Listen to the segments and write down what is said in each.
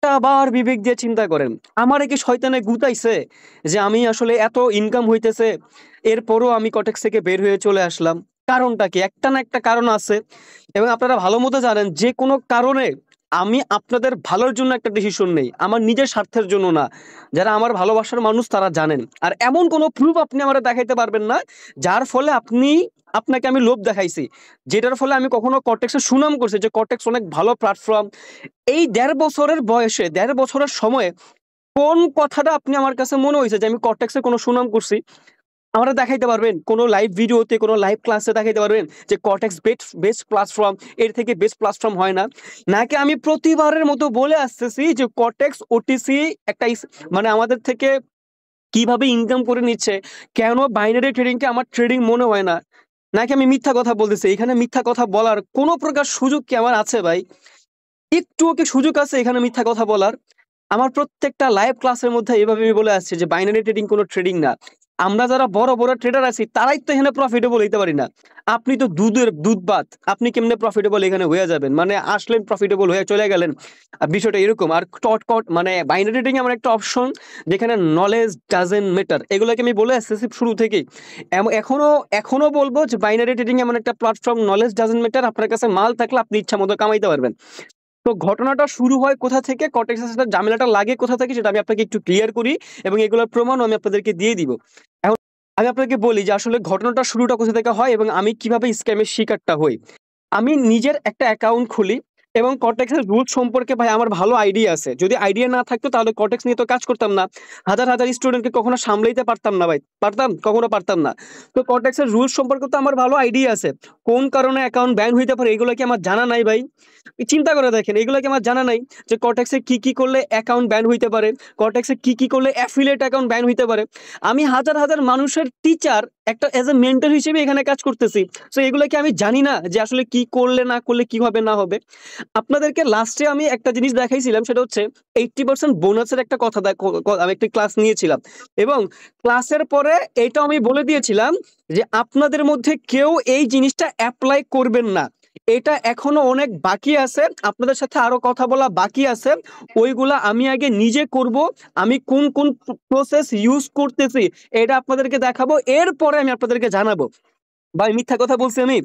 একটা বার বিবেক দিয়ে চিন্তা করেন, আমারে কি শয়তানে গুতাইছে যে আমি আসলে এত ইনকাম হইতেছে এরপরও আমি কটেক্স থেকে বের হয়ে চলে আসলাম? কারণটা কি? একটা না একটা কারণ আছে, এবং আপনারা ভালো মতো জানেন যে কোনো কারণে আমি আপনাদের ভালোর জন্য একটা ডিসিশন নেই, আমার নিজের স্বার্থের জন্য না। যারা আমার ভালোবাসার মানুষ তারা জানেন। আর এমন কোনো প্রুফ আপনি আমার দেখাইতে পারবেন না যার ফলে আপনাকে আমি লোভ দেখাইছি, যেটার ফলে আমি কখনো কটেক্সের সুনাম করছি যে কটেক্স অনেক ভালো প্ল্যাটফর্ম। এই ১.৫ বছরের বয়সে, ১.৫ বছরের সময়ে কোন কথাটা আপনি আমার কাছে মনে হয়েছে যে আমি কটেক্সে কোনো সুনাম করছি? আমারে দেখাইতে পারবেন? কোনো লাইভ ভিডিওতে, কোনো লাইভ ক্লাসে দেখাইতে পারবেন যে কটেক্স বেস্ট প্ল্যাটফর্ম, এর থেকে বেস্ট প্ল্যাটফর্ম হয় না? নাকি আমি প্রতিবারের মতো বলে আসতেছি যে কটেক্স ওটিসি একটা মানে আমাদের থেকে কিভাবে ইনকাম করে নিচ্ছে, কেন বাইনারি ট্রেডিংকে আমার ট্রেডিং মনে হয় না? নাকি আমি মিথ্যা কথা বলতেছি? এখানে মিথ্যা কথা বলার কোনো প্রকার সুযোগ কি আমার আছে ভাই? একটুও কি সুযোগ আছে এখানে মিথ্যা কথা বলার? আমার প্রত্যেকটা লাইভ ক্লাসের মধ্যে এভাবে আমি বলে আসছি যে বাইনারি ট্রেডিং কোনো ট্রেডিং না। আমরা যারা বড় বড় ট্রেডার আছি তারাই তো এখানে প্রফিটেবল হইতে পারি না। আপনি তো দুধ ভাত, আপনি কেমনে প্রফিটেবল এখানে হয়ে যাবেন? মানে আসলেন, প্রফিটেবল হয়ে চলে গেলেন। বিষয়টা এরকম। আর মানে বাইনারি ট্রেডিং এমন একটা অপশন যেখানে নলেজ ডাজেন্ট ম্যাটার, এগুলোকে আমি বলে আসতেছি শুরু থেকেই। এখনো এখনো বলবো যে বাইনারি ট্রেডিং এমন একটা প্ল্যাটফর্ম, নলেজ ডাজেন্ট ম্যাটার। আপনার কাছে মাল থাকলে আপনি ইচ্ছা মতো কামাইতে পারবেন। তো ঘটনাটা শুরু হয় কোথা থেকে, কর্টেক্সের সাথে ঝামেলাটা লাগে কোথা থেকে, সেটা আমি আপনাকে একটু ক্লিয়ার করি এবং এগুলোর প্রমাণও আমি আপনাদেরকে দিয়ে দিব। এখন আমি আপনাকে বলি যে আসলে ঘটনাটা শুরুটা কোথা থেকে হয় এবং আমি কিভাবে স্ক্যামের শিকারটা হই। আমি নিজের একটা অ্যাকাউন্ট খুলি এবং কর্টেক্সের রুলস সম্পর্কে ভাই আমার ভালো আইডিয়া আছে। যদি আইডিয়া না থাকতো তাহলে কর্টেক্স নিয়ে তো কাজ করতাম না। হাজার হাজার স্টুডেন্টকে কখনো সামলাইতে পারতাম না ভাই। পারতাম? কখনো পারতাম না। তো কর্টেক্সের রুলস সম্পর্কে তো আমার ভালো আইডিয়া আছে। কোন কারণে অ্যাকাউন্ট ব্যান হইতে পারে এগুলো কি আমার জানা নাই ভাই? চিন্তা করে দেখেন, এগুলো কি আমার জানা নাই যে কর্টেক্সে কি করলে অ্যাকাউন্ট ব্যান হইতে পারে? কর্টেক্সে কি করলে অ্যাফিলিয়েট অ্যাকাউন্ট ব্যান হইতে পারে? আমি হাজার হাজার মানুষের টিচার, একটা এজ এ মেন্টর হিসেবে এখানে কাজ করতেছি। সো এগুলো কি আমি জানি না যে আসলে কি করলে না করলে কি হবে না হবে? আপনাদেরকে লাস্টে আমি একটা জিনিস দেখাইছিলাম, সেটা হচ্ছে 80% বোনাসের একটা কথা আমি একটা ক্লাস নিয়েছিলাম এবং ক্লাসের পরে এইটাও আমি বলে দিয়েছিলাম যে আপনাদের মধ্যে কেউ এই জিনিসটা অ্যাপ্লাই করবেন না। এটা এখনো অনেক বাকি আছে, আপনাদের সাথে আরো কথা বলা বাকি আছে। ওইগুলা আমি আগে নিজে করব। আমি কোন কোন প্রসেস ইউজ করতেছি এটা আপনাদেরকে দেখাবো, এরপরে আমি আপনাদেরকে জানাবো। ভাই মিথ্যা কথা বলছি আমি?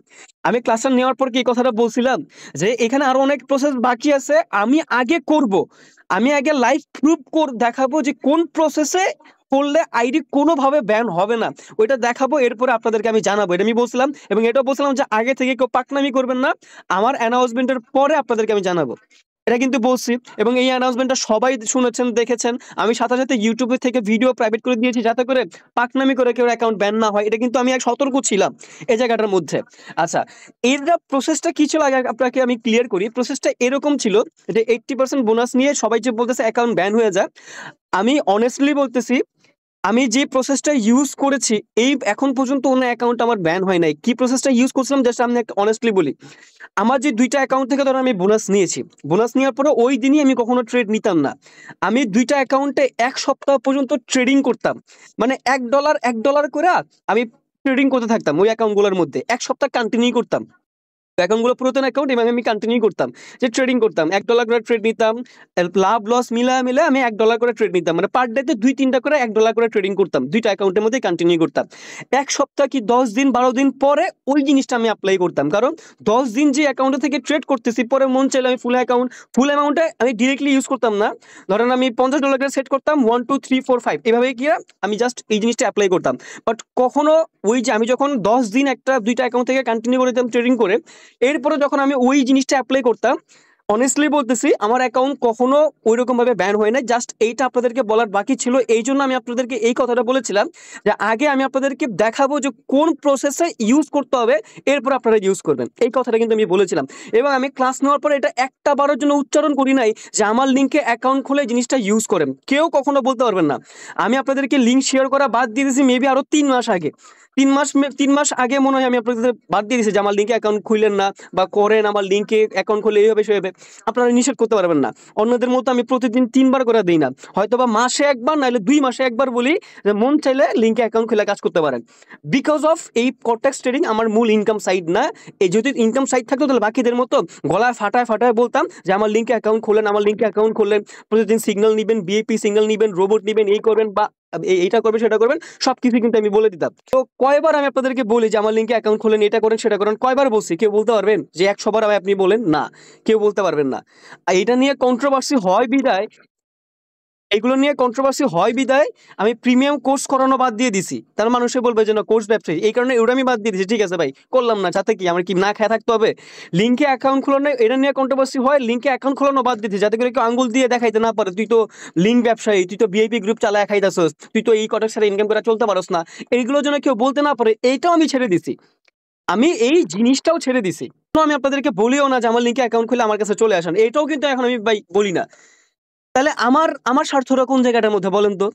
আমি ক্লাসটা নেওয়ার পর কি কথাটা বলছিলাম যে এখানে আরো অনেক প্রসেস বাকি আছে, আমি আগে করব। আমি আগে লাইভ প্রুফ দেখাবো যে কোন প্রসেসে করলে আইডি কোনোভাবে ব্যান হবে না, ওইটা দেখাবো। এরপরে আপনাদেরকে আমি জানাবো, এটা আমি বলছিলাম। এবং এটাও বলছিলাম যে আগে থেকে কেউ পাকনামি করবেন না, আমার অ্যানাউন্সমেন্টের পরে আপনাদেরকে আমি জানাবো। এটা কিন্তু বলছি এবং এই অ্যানাউন্সমেন্টটা সবাই শুনেছেন, দেখেছেন। আমি সাথে সাথে ইউটিউবে থেকে ভিডিও প্রাইভেট করে দিয়েছি যাতে করে পাকনামি করে কেউ অ্যাকাউন্ট ব্যান না হয়। এটা কিন্তু আমি এক সতর্ক ছিলাম এই জায়গাটার মধ্যে। আচ্ছা, এর প্রসেসটা কি ছিল আগে আপনাকে আমি ক্লিয়ার করি। প্রসেসটা এরকম ছিল যে 80% বোনাস নিয়ে সবাই যে বলতেছে অ্যাকাউন্ট ব্যান হয়ে যায়, আমি অনেস্টলি বলতেছি, আমি যে প্রসেসটা ইউজ করেছি এই এখন পর্যন্ত অন্য অ্যাকাউন্ট আমার ব্যান হয় নাই। কি প্রসেসটা ইউজ করছিলাম জাস্ট আমি অনেস্টলি বলি। আমার যে ২টা অ্যাকাউন্ট থেকে ধরো আমি বোনাস নিয়েছি, বোনাস নেওয়ার পরে ওই দিনই আমি কখনো ট্রেড নিতাম না। আমি ২টা অ্যাকাউন্টে ১ সপ্তাহ পর্যন্ত ট্রেডিং করতাম। মানে $১ করে আমি ট্রেডিং করতে থাকতাম ওই অ্যাকাউন্টগুলোর মধ্যে। ১ সপ্তাহ কন্টিনিউ করতাম। অ্যাকাউন্টগুলো পুরাতন অ্যাকাউন্ট এবং আমি কন্টিনিউ করতাম যে ট্রেডিং করতাম। $১ করে ট্রেড নিতাম। লাভ লস মিলায় আমি $১ করে ট্রেড নিতাম। মানে পার ডে তে ২-৩টা করে $১ করে ট্রেডিং করতাম। ২টা অ্যাকাউন্টের মধ্যে কন্টিনিউ করতাম। ১ সপ্তাহ কি ১০ দিন ১২ দিন পরে ওই জিনিসটা আমি এপ্লাই করতাম। কারণ ১০ দিন যে অ্যাকাউন্টে থেকে ট্রেড করতেছি, পরে মন চাইলে আমি ফুল অ্যামাউন্টে আমি ডিরেক্টলি ইউজ করতাম না। ধরেন আমি $৫০ করে সেট করতাম 1 2 3 4 5 এভাবে কি আমি জাস্ট এই জিনিসটা এপ্লাই করতাম। বাট কখনো ওই যে আমি যখন ১০ দিন একটা ২টা অ্যাকাউন্ট থেকে কন্টিনিউ করে দিতাম ট্রেডিং করে, এরপরে যখন আমি ওই জিনিসটা এপ্লাই করতাম, অনেস্টলি বলতেছি আমার অ্যাকাউন্ট কখনো ওইরকম ভাবে ব্যান হয় না। জাস্ট এইটা আপনাদেরকে বলার বাকি ছিল, এই জন্য আমি আপনাদেরকে এই কথাটা বলেছিলাম যে আগে আমি আপনাদেরকে দেখাবো যে কোন প্রসেসে ইউজ করতে হবে, এরপর আপনারা ইউজ করবেন। এই কথাটা কিন্তু আমি বলেছিলাম এবং আমি ক্লাস নেওয়ার পরে এটা একটা বারের জন্য উচ্চারণ করি নাই যে আমার লিঙ্কে অ্যাকাউন্ট খুলে জিনিসটা ইউজ করেন। কেউ কখনো বলতে পারবেন না। আমি আপনাদেরকে লিঙ্ক শেয়ার করা বাদ দিয়ে দিয়েছি মেবি আরো ৩ মাস আগে। তিন মাস আগে মনে হয় আমি আপনাদের বাদ দিয়ে দিয়েছি যে আমার লিঙ্কে অ্যাকাউন্ট খুললেন না বা করেন, আমার লিঙ্কে অ্যাকাউন্ট খুলে এইভাবে সেভাবে। আপনারা নিষেধ করতে পারবেন না। অন্যদের মতো আমি প্রতিদিন 3 বার করে দিই না, হয়তো বা মাসে একবার নাহলে 2 মাসে একবার বলি যে মন চাইলে লিঙ্কে অ্যাকাউন্ট খুলে কাজ করতে পারেন। বিকজ অফ এই কটেক্স ট্রেডিং আমার মূল ইনকাম সাইড না। এই যদি ইনকাম সাইড থাকতো তাহলে বাকিদের মতো গলায় ফাটায় ফাটায় বলতাম যে আমার লিঙ্কে অ্যাকাউন্ট খোলেন, আমার লিঙ্কে অ্যাকাউন্ট খুললেন, প্রতিদিন সিগন্যাল নিবেন, বিএপি সিগন্যাল নিবেন, রোবট নিবেন, এই করবেন বা এইটা করবেন সেটা করবেন, সবকিছু কিন্তু আমি বলে দিতাম। তো কয়বার আমি আপনাদেরকে বলি যে আমার লিঙ্কে অ্যাকাউন্ট খোলেন, এটা করেন সেটা করেন, কয়বার বলছি? কেউ বলতে পারবেন যে 100 বার আপনি বলেন? না, কেউ বলতে পারবেন না। এটা নিয়ে কন্ট্রোভার্সি হয় বিদায়, এগুলো নিয়ে কন্ট্রোভার্সি হয় বিদায় আমি প্রিমিয়াম কোর্স করানো বাদ দিয়ে দিছি। তার মানুষে বলবে যে না কোর্স ব্যবসায়ী, এই কারণে ওটা আমি বাদ দিয়ে দিছি। ঠিক আছে ভাই, করলাম না, যাতে কি আমার কি না খেয়ে থাকতে হবে? লিঙ্কে অ্যাকাউন্ট খোলানো, এটা নিয়ে কন্ট্রোভার্সি হয়, লিঙ্কে অ্যাকাউন্ট খোলানো বাদ দিতে, যাতে করে কেউ আঙ্গুল দিয়ে দেখাইতে না পারে তুই তো লিঙ্ক ব্যবসায়ী, তুই তো ভিআইপি গ্রুপ চালায় খাইতাছস, তুই তো এই কটার সাথে ইনকাম করে চলতে পারস না, এইগুলোর জন্য কেউ বলতে না পারে, এইটাও আমি ছেড়ে দিছি। আমি এই জিনিসটাও ছেড়ে দিছি। আমি আপনাদেরকে বলিও না যে আমার লিঙ্কে অ্যাকাউন্ট খুলে আমার কাছে চলে আসেন, এটাও কিন্তু এখন আমি ভাই বলি না। তাহলে আমার আমার স্বার্থটা কোন জায়গাটার মধ্যে বলেন তো?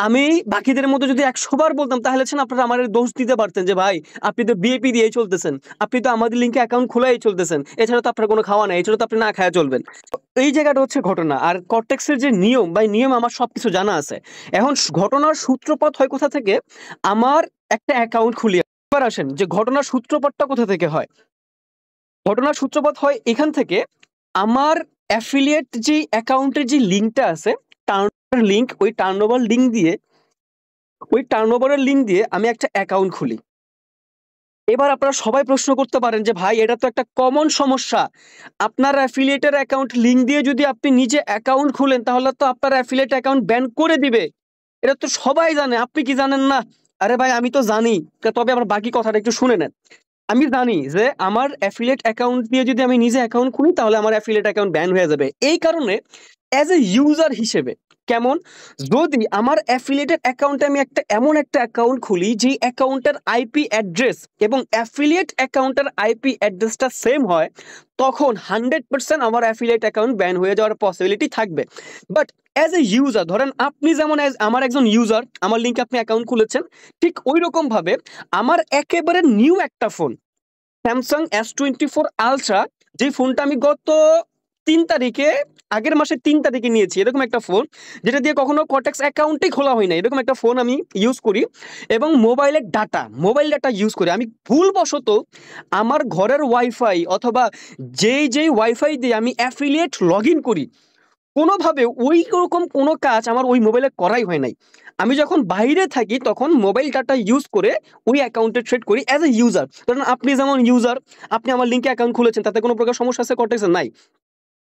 আমি বাকিদের মধ্যে যদি 100 বার বলতাম তাহলে আপনারা আমার দোষ দিতে পারতেন যে ভাই আপনি তো বিএপি দিয়েই চলতেছেন, আপনি তো আমাদের লিঙ্কে অ্যাকাউন্ট খোলাই চলতেছেন, এছাড়া তো আপনার কোনো খাওয়া নাই, এছাড়া তো আপনি না খায়া চলবেন। তো এই জায়গাটা হচ্ছে ঘটনা। আর কর্টেক্সের যে নিয়ম বা নিয়ম আমার সবকিছু জানা আছে। এখন ঘটনার সূত্রপাত হয় কোথা থেকে? আমার একটা অ্যাকাউন্ট খুলি। এবার আসেন যে ঘটনার সূত্রপাতটা কোথা থেকে হয়। ঘটনার সূত্রপাত হয় এখান থেকে, আমার অ্যাফিলিয়েট যে অ্যাকাউন্টের যে লিঙ্কটা আছে, টার্নওভার লিঙ্ক, ওই টার্নওভারের লিঙ্ক দিয়ে আমি একটা অ্যাকাউন্ট খুলি। এবার আপনারা সবাই প্রশ্ন করতে পারেন যে ভাই এটা তো একটা কমন সমস্যা, আপনার অ্যাফিলিয়েটের অ্যাকাউন্ট লিঙ্ক দিয়ে যদি আপনি নিজে অ্যাকাউন্ট খুলেন তাহলে তো আপনার অ্যাফিলিয়েট অ্যাকাউন্ট ব্যান করে দিবে। এটা তো সবাই জানে, আপনি কি জানেন না? আরে ভাই আমি তো জানি, তবে আমার বাকি কথাটা একটু শুনে নেন। আমি জানি যে আমার অ্যাফিলিয়েট অ্যাকাউন্ট দিয়ে যদি আমি নিজে অ্যাকাউন্ট খুলি তাহলে আমার অ্যাফিলিয়েট অ্যাকাউন্ট ব্যান হয়ে যাবে। এই কারণে অ্যাজ এ ইউজার হিসেবে, কেমন, যদি আমার অ্যাফিলিয়েটেড অ্যাকাউন্টে আমি এমন একটা অ্যাকাউন্ট খুলি যে অ্যাকাউন্টের আইপি অ্যাড্রেস এবং অ্যাফিলিয়েট অ্যাকাউন্টের আইপি অ্যাড্রেসটা সেম হয়, তখন 100% আমার অ্যাফিলিয়েট অ্যাকাউন্ট ব্যান হয়ে যাওয়ার পসিবিলিটি থাকবে। বাট অ্যাজ এ ইউজার, ধরেন আপনি যেমন আমার একজন ইউজার, আমার লিঙ্কে আপনি অ্যাকাউন্ট খুলেছেন, ঠিক ওই রকম ভাবে আমার একেবারে নিউ একটা ফোন, স্যামসাং S24 আলট্রা, যে ফোনটা আমি গত 3 তারিখে, আগের মাসের 3 তারিখে নিয়েছি, এরকম একটা ফোন যেটা দিয়ে কখনো কর্টেক্স অ্যাকাউন্টই খোলা হয় না, এরকম একটা ফোন আমি ইউজ করি এবং মোবাইল ডাটা ইউজ করি। আমি ভুলবশত আমার ঘরের ওয়াইফাই অথবা যেই ওয়াইফাই দিয়ে আমি অ্যাফিলিয়েট লগ ইন করি, কোনোভাবে ওই রকম কোনো কাজ আমার ওই মোবাইলে করাই হয় নাই। আমি যখন বাইরে থাকি তখন মোবাইল ডাটা ইউজ করে ওই অ্যাকাউন্টে ট্রেড করি অ্যাজ এ ইউজার। ধরুন আপনি যেমন ইউজার, আপনি আমার লিঙ্কে অ্যাকাউন্ট খুলেছেন, তাতে কোনো প্রকার সমস্যা আছে কর্টেক্সের? নাই।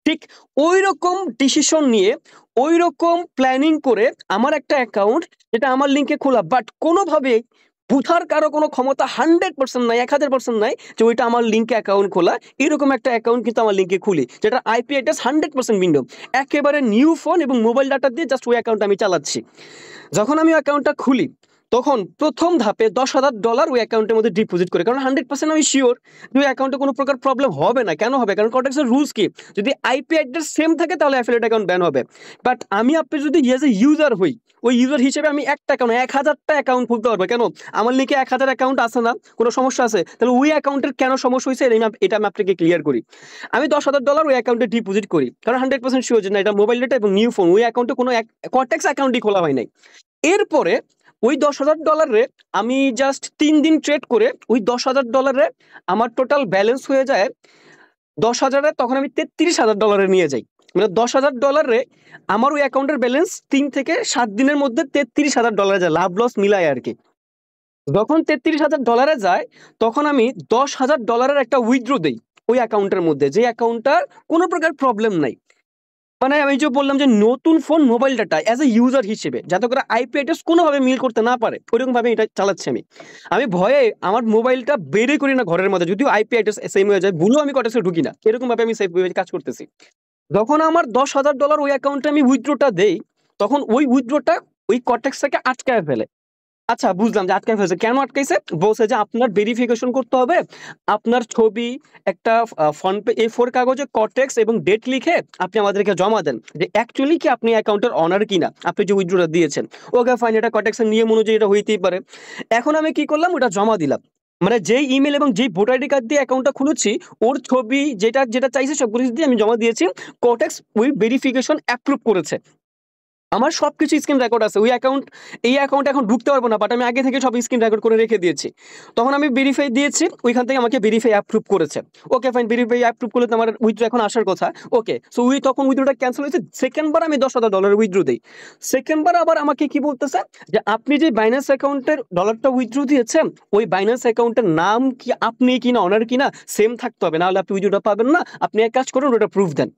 ঠিক ওই রকম ডিসিশন নিয়ে, ওই রকম প্ল্যানিং করে আমার একটা অ্যাকাউন্ট, যেটা আমার লিঙ্কে খোলা, বাট কোনোভাবে বুঝার কারো কোনো ক্ষমতা 100% নাই, 1000% নাই যে ওইটা আমার লিঙ্কে অ্যাকাউন্ট খোলা। এরকম একটা অ্যাকাউন্ট কিন্তু আমার লিঙ্কে খুলি, যেটা আইপি অ্যাড্রেস 100% ভিন্ন, একেবারে নিউ ফোন এবং মোবাইল ডাটা দিয়ে জাস্ট ওই অ্যাকাউন্ট আমি চালাচ্ছি। যখন আমি অ্যাকাউন্টটা খুলি তখন প্রথম ধাপে $10,000 ওই অ্যাকাউন্টের মধ্যে ডিপোজিট করি, কারণ 100% আমি শিওর যে ওই অ্যাকাউন্টে কোনো প্রকার প্রবলেম হবে না। কেন হবে? কারণ কর্টেক্সের রুলস কি, যদি আইপি অ্যাড্রেস সেম থাকে তাহলে অ্যাফিলিয়েট অ্যাকাউন্ট ব্যান হবে। বাট আপনি যদি এজ এ ইউজার হই, ওই ইউজার হিসেবে আমি একটা অ্যাকাউন্ট 1000টা অ্যাকাউন্ট খুলতে পারবো। কেন? আমার লিখে 1000 অ্যাকাউন্ট আছে না, কোনো সমস্যা আছে? তাহলে ওই অ্যাকাউন্টের কেন সমস্যা হয়েছে এটা আমি আপনাকে ক্লিয়ার করি। আমি $10,000 ওই অ্যাকাউন্টে ডিপোজিট করি, কারণ 100% শিওর যে না এটা মোবাইল ডেটা এবং নিউ ফোন, ওই অ্যাকাউন্টে কোনো কর্টেক্স অ্যাকাউন্টই খোলা হয় নাই। এরপরে ওই $10,000 আমি জাস্ট 3 দিন ট্রেড করে ওই $10,000 আমার টোটাল ব্যালেন্স হয়ে যায় 10,000, তখন আমি $33,000 নিয়ে যাই। মানে $10,000 আমার ওই অ্যাকাউন্টের ব্যালেন্স 3 থেকে 7 দিনের মধ্যে $33,000 যায়, লাভ লস মিলায় আর কি। যখন $33,000 যায় তখন আমি $10,000 একটা উইথড্র দেই ওই অ্যাকাউন্টের মধ্যে, যে অ্যাকাউন্টটার কোনো প্রকার প্রবলেম নাই। মানে আমি যে বললাম যে নতুন phone mobile data as a user হিসেবে, যাতে করে আইপি অ্যাড্রেস কোনোভাবে মিল করতে না পারে, ওইরকম ভাবে এটা চালাচ্ছি আমি ভয়ে আমার মোবাইলটা বেরে করি না ঘরের মধ্যে, যদিও আইপি অ্যাড্রেস সেম হয়ে যায়, ভুলেও আমি কটেক্সে ঢুকি না, এরকম ভাবে আমি সেফ কাজ করতেছি। যখন আমার $10,000 ওই অ্যাকাউন্টে আমি উইথড্রটা দেই, তখন ওই উইথড্রটা ওই কটেক্স থেকে আটকায় ফেলে। আচ্ছা বুঝলাম যে আটকায় ফেলছে। কেন আটকাইছে? বলছে যে আপনার ভেরিফিকেশন করতে হবে। আপনার ছবি, একটা ফ্রন্ট পে A4 কাগজে কটেক্স এবং ডেট লিখে আপনি আমাদেরকে জমা দেন। যে অ্যাকচুয়ালি কি আপনি অ্যাকাউন্টের ওনার কিনা? আপনি যে উইথড্রটা দিয়েছেন। ওকে ফাইন, এটা কটেক্স এর নিয়ম অনুযায়ী এটা হইতেই পারে। এখন আমি কি করলাম? ওটা জমা দিলাম। মানে যেই ইমেইল এবং যেই ভোটার আইডি কার্ড দিয়ে অ্যাকাউন্টটা খুলেছি, ওর ছবি যেটা চাইছে সবকিছু দিয়ে আমি জমা দিয়েছি। কটেক্স ওই ভেরিফিকেশন অ্যাপ্রুভ করেছে। আমার সবকিছু স্ক্রিন রেকর্ড আছে। এই অ্যাকাউন্টে এখন ঢুকতে পারবো না। বাট আমি আগে থেকে সব স্ক্রিন রেকর্ড করে রেখে দিয়েছি। তখন আমি ভেরিফাই দিয়েছি। ওইখান থেকে আমাকে ভেরিফাই অ্যাপ্রুভ করেছে। ওকে ফাইন, ভেরিফাই অ্যাপ্রুভ করলে তো আমার উইথড্র এখন আসার কথা। ওকে। সো তখন উইথড্রটা ক্যানসেল হয়েছে। সেকেন্ড বার আমি $10,000 উইথড্র দেই। সেকেন্ড বার আবার আমাকে কি বলতেছে? যে আপনি যে বাইন্যান্স অ্যাকাউন্টের ডলারটা উইথড্র দিয়েছেন, ওই বাইন্যান্স অ্যাকাউন্টের নাম কি আপনি কিনা ওনার কিনা সেম থাকতে হবে। নাহলে আপনি উইথড্রটা পাবেন না। আপনি এক কাজ করুন, ওটা প্রুফ দেন।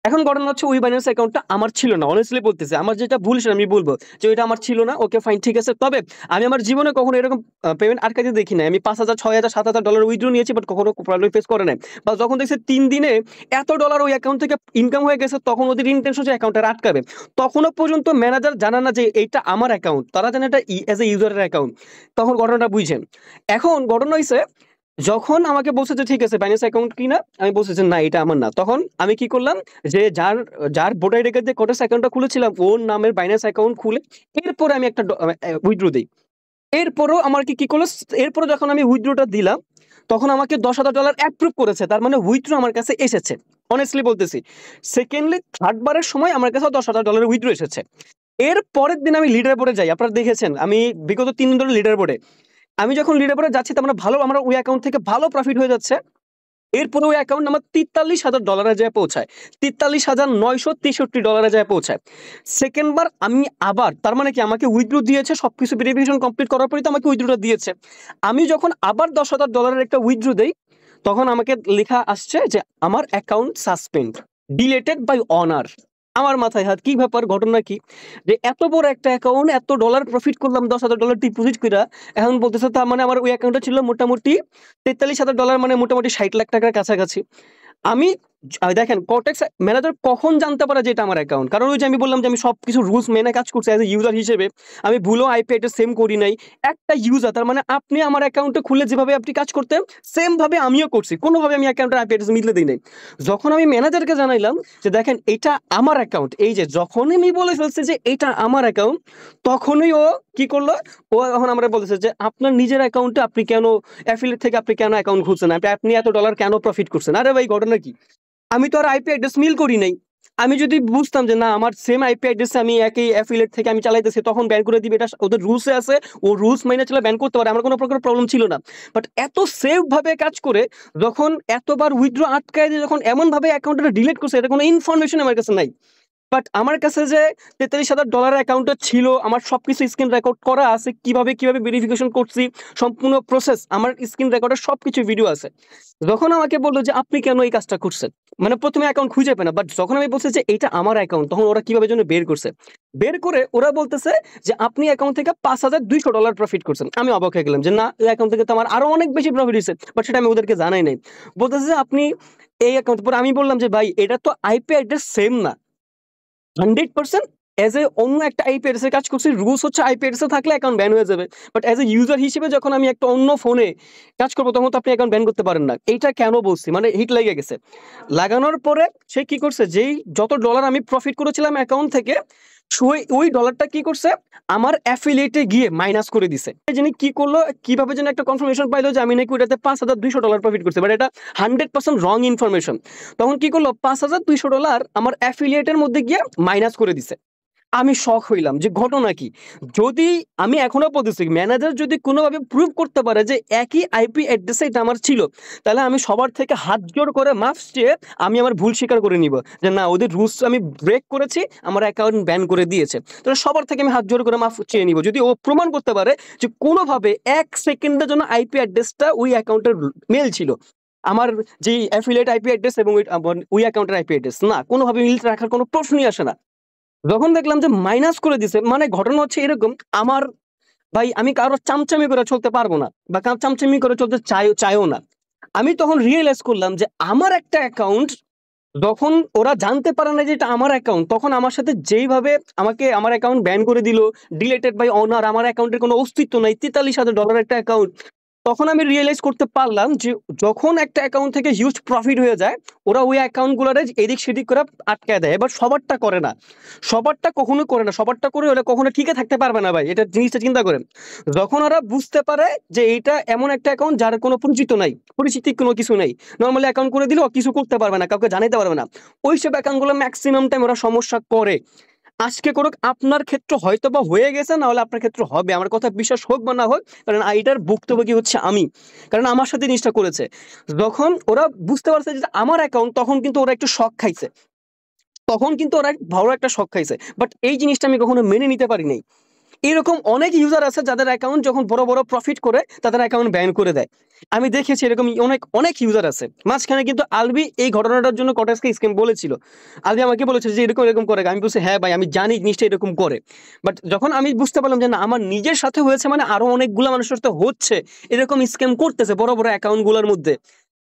এখন ঘটনা হচ্ছে ওই বাইন্যান্স অ্যাকাউন্টটা আমার ছিল না। অনেস্টলি বলতেছি, আমার যেটা ভুল সেটা আমি বলবো যে ওইটা আমার ছিল না। ওকে ফাইন, ঠিক আছে। তবে আমি আমার জীবনে কখনো এরকম পেমেন্ট আটকাতে দেখি নাই। আমি 5,000, 6,000, $7,000 উইথড্র নিয়েছি, বাট কখনো প্রবলেম ফেস করে নাই। বা যখন দেখছি 3 দিনে এত ডলার ওই অ্যাকাউন্ট থেকে ইনকাম হয়ে গেছে, তখন ওদের ইন্টেনশন যে অ্যাকাউন্টটা আটকাবে। তখনও পর্যন্ত ম্যানেজার জানা না যে এইটা আমার অ্যাকাউন্ট, তারা জানে এটা অ্যাজ এ ইউজারের অ্যাকাউন্ট। তখন ঘটনাটা বুঝছেন। এখন ঘটনা হইছে, যখন আমাকে বলছে যে ঠিক আছে বাইন্যান্স অ্যাকাউন্ট কিনা, আমি বলছি যে না এটা আমার না। তখন আমি কি করলাম, যে যার যার ভোটার আইডি কার্ড দিয়ে কোটেক্স অ্যাকাউন্টটা খুলেছিলাম, ওর নামের বাইন্যান্স অ্যাকাউন্ট খুলে এরপরে আমি একটা উইথড্র দিই। এরপরও আমার কি করলো, এরপরে যখন আমি উইথড্রটা দিলাম, তখন আমাকে $10,000 অ্যাপ্রুভ করেছে। তার মানে উইথড্র আমার কাছে এসেছে। অনেস্টলি বলতেছি, সেকেন্ডলি থার্ড বারের সময় আমার কাছে $10,000 উইথড্র এসেছে। এর পরের দিন আমি লিডার বোর্ডে যাই। আপনারা দেখেছেন আমি বিগত 3 দিন ধরে লিডার বোর্ডে। আমি যখন লিডার বোর্ডে যাচ্ছি, তার মানে ভালো, আমার ওই অ্যাকাউন্ট থেকে ভালো প্রফিট হয়ে যাচ্ছে। এরপরে ওই অ্যাকাউন্ট আমার $43,000 যায় পৌঁছায়। $43,963 যায় পৌঁছায়। সেকেন্ড বার আমি আবার, তার মানে কি আমাকে উইথড্র দিয়েছে, সবকিছু ভেরিফিকেশন কমপ্লিট করার পরেই তো আমাকে উইথড্রটা দিয়েছে। আমি যখন আবার $10,000 একটা উইথড্র দেই, তখন আমাকে লেখা আসছে যে আমার account suspend, deleted by owner. আমার মাথায় হাত, কি ব্যাপার, ঘটনা কি? যে এত বড় একটা অ্যাকাউন্ট, এত ডলার প্রফিট করলাম, $10,000 ডিপোজিট কইরা, এখন বলতেছে তার মানে আমার ওই অ্যাকাউন্টটা ছিল মোটামুটি $43,000, মানে মোটামুটি 60 লাখ টাকার কাছাকাছি। আমি দেখেন কটেক্স ম্যানেজার কখন জানতে পারে যে এটা আমার অ্যাকাউন্ট? কারণ ওই যে আমি বললাম যে আমি সবকিছু রুলস মেনে কাজ করছি অ্যাজ এ ইউজার হিসেবে। আমি ভুলেও আইপি অ্যাড্রেস সেম করি নাই। একটা ইউজার, তার মানে আপনি আমার অ্যাকাউন্টে খুলে যেভাবে আপনি কাজ করতেন, সেম ভাবে আমিও করছি। কোনোভাবে আমি অ্যাকাউন্টের আইপি অ্যাড্রেস মিলে দিই নাই। যখন আমি ম্যানেজারকে জানাইলাম যে দেখেন এটা আমার অ্যাকাউন্ট, এই যে যখনই আমি বলে ফেলছি যে এটা আমার অ্যাকাউন্ট, তখনই ও কি করলো, ও এখন আমরা বলেছে যে আপনার নিজের অ্যাকাউন্টে আপনি কেন অ্যাফিলিয়েট থেকে আপনি কেন অ্যাকাউন্ট খুলছেন, আপনি এত ডলার কেন প্রফিট করছেন? আরে ভাই ঘটনা কি? আমি তো আর আইপি অ্যাড্রেস মিল করি নাই। আমি যদি বুঝতাম যে না আমার সেম আইপি অ্যাড্রেসে আমি একই অ্যাফিলিয়েট থেকে আমি চালাইতেছি, তখন ব্যান করে দিবে, এটা ওদের রুলসে আছে। ও রুলস মেনে চলে ব্যান করতে পারে, আমার কোনো প্রকার প্রবলেম ছিল না। বাট এত সেফ ভাবে কাজ করে, যখন এতবার উইথড্র আটকায় দিয়ে যখন এমন ভাবে অ্যাকাউন্টটা ডিলিট করছে, এটা কোনো ইনফরমেশন আমার কাছে নাই। বাট আমার কাছে যে $43,000 অ্যাকাউন্টটা ছিল, আমার সবকিছু স্ক্রিন রেকর্ড করা আছে, কিভাবে কিভাবে ভেরিফিকেশন করছি, সম্পূর্ণ প্রসেস আমার স্ক্রিন রেকর্ডের সবকিছু ভিডিও আছে। যখন আমাকে বললো যে আপনি কেন এই কাজটা করছেন, মানে প্রথমে অ্যাকাউন্ট খুঁজে পায় না, বাট যখন আমি বলছি যে এটা আমার অ্যাকাউন্ট, তখন ওরা কিভাবে যেন বের করছে। বের করে ওরা বলতেছে যে আপনি অ্যাকাউন্ট থেকে $5,200 প্রফিট করছেন। আমি অবাক হয়ে গেলাম যে না, এই অ্যাকাউন্ট থেকে তো আমার আরো অনেক বেশি প্রফিট হয়েছে, বাট সেটা আমি ওদেরকে জানাই নাই। বলতেছে যে আপনি এই অ্যাকাউন্ট, পরে আমি বললাম যে ভাই এটা তো আইপি অ্যাড্রেস সেম না। 100% এজ এ অন্য একটা আইপি অ্যাড্রেসে কাজ করছি। রুলস হচ্ছে আইপি অ্যাড্রেসে থাকলে অ্যাকাউন্ট ব্যান হয়ে যাবে। বাট এজ এ ইউজার হিসেবে যখন আমি একটা অন্য ফোনে কাজ করবো, তখন তো আপনি অ্যাকাউন্ট ব্যান করতে পারেন না। এইটা কেন বলছি, মানে হিট লেগে গেছে। লাগানোর পরে সে কি করছে, যেই যত ডলার আমি প্রফিট করেছিলাম অ্যাকাউন্ট থেকে, ওই ডলারটা কি করছে, আমার অ্যাফিলিয়েটে গিয়ে মাইনাস করে দিছে। যিনি কি করলো, কিভাবে যেন একটা কনফার্মেশন পাইলো যে আমি নাকি ওইটাতে $5,200 প্রফিট করছি, বাট এটা 100% রং ইনফরমেশন। তখন কি করলো, $5,200 আমার অ্যাফিলিয়েটের মধ্যে গিয়ে মাইনাস করে দিছে। আমি শক হইলাম যে ঘটনা কি। যদি আমি এখনো বলতেছি, ম্যানেজার যদি কোনোভাবে প্রুভ করতে পারে যে একই আইপি অ্যাড্রেসে এটা আমার ছিল, তাহলে আমি সবার থেকে হাত জোড় করে মাফ চেয়ে আমি আমার ভুল স্বীকার করে নিব যে না, ওদের রুলস আমি ব্রেক করেছি, আমার অ্যাকাউন্ট ব্যান করে দিয়েছে। তাহলে সবার থেকে আমি হাত জোড় করে মাফ চেয়ে নিব, যদি ও প্রমাণ করতে পারে যে কোনোভাবে 1 সেকেন্ডের জন্য আইপি অ্যাড্রেসটা ওই অ্যাকাউন্টের মেল ছিল। আমার যে অ্যাফিলিয়েট আইপি অ্যাড্রেস এবং ওই অ্যাকাউন্টের আইপি অ্যাড্রেস না, কোনোভাবে মিল রাখার কোনো প্রশ্নই আসে না। যখন দেখলাম যে মাইনাস করে দিছে, মানে ঘটনা হচ্ছে এরকম, আমার ভাই আমি কারো চামচামি করে চলতে পারবো না, বা চামচামি করে চলতে চাইও না। আমি তখন রিয়েলাইজ করলাম যে আমার একটা অ্যাকাউন্ট যখন ওরা জানতে পারে না যে এটা আমার অ্যাকাউন্ট, তখন আমার সাথে যেইভাবে আমাকে আমার অ্যাকাউন্ট ব্যান করে দিল, ডিলেটেড বাই অনার, আমার অ্যাকাউন্টের কোনো অস্তিত্ব নাই, $43,000 একটা অ্যাকাউন্ট, তখন আমি রিয়েলাইজ করতে পারলাম যে যখন একটা অ্যাকাউন্ট থেকে হিউজ প্রফিট হয়ে যায়, ওরা ওই অ্যাকাউন্ট গুলারে এদিক সেদিক করে আটকায় দেয়। এবার সবারটা করে না, সবারটা কখনো করে না, সবারটা করে হলে কখনো ঠিকই থাকতে পারবে না ভাই, এটা জিনিসটা চিন্তা করেন। যখন ওরা বুঝতে পারে যে এইটা এমন একটা অ্যাকাউন্ট যার কোনো পরিচিত নাই, পরিচিতি কোনো কিছু নেই, নর্মালি অ্যাকাউন্ট করে দিলেও কিছু করতে পারবে না, কাউকে জানাইতে পারবে না, ওইসব অ্যাকাউন্টগুলো ম্যাক্সিমাম টাইম ওরা সমস্যা করে। আজকে করুক, আপনার ক্ষেত্র হয়তো বা হয়ে গেছে, না হলে আপনার ক্ষেত্র হবে, আমার কথা বিশ্বাস হোক বা না হোক, কারণ এটার ভুক্তভোগী হচ্ছে আমি, কারণ আমার সাথে জিনিসটা করেছে। যখন ওরা বুঝতে পারছে যে আমার অ্যাকাউন্ট, তখন কিন্তু ওরা একটু শক খাইছে, তখন কিন্তু ওরা বড় একটা শক খাইছে। বাট এই জিনিসটা আমি কখনো মেনে নিতে পারি নাই। এরকম অনেক ইউজার আছে যাদের অ্যাকাউন্ট যখন বড় বড় প্রফিট করে তাদের অ্যাকাউন্ট ব্যান করে দেয়। আমি দেখেছি এরকম অনেক অনেক ইউজার আছে। মাঝখানে কিন্তু আলবি এই ঘটনাটার জন্য কটেক্সকে স্ক্যাম বলেছিল। আলবি আমাকে বলেছে যে এরকম এরকম করে, আমি বলছি হ্যাঁ ভাই আমি জানি জিনিসটা এরকম করে। বাট যখন আমি বুঝতে পারলাম যে না আমার নিজের সাথে হয়েছে, মানে আরো অনেকগুলো মানুষের সাথে হচ্ছে এরকম স্ক্যাম করতেছে বড় বড় অ্যাকাউন্ট গুলোর মধ্যে,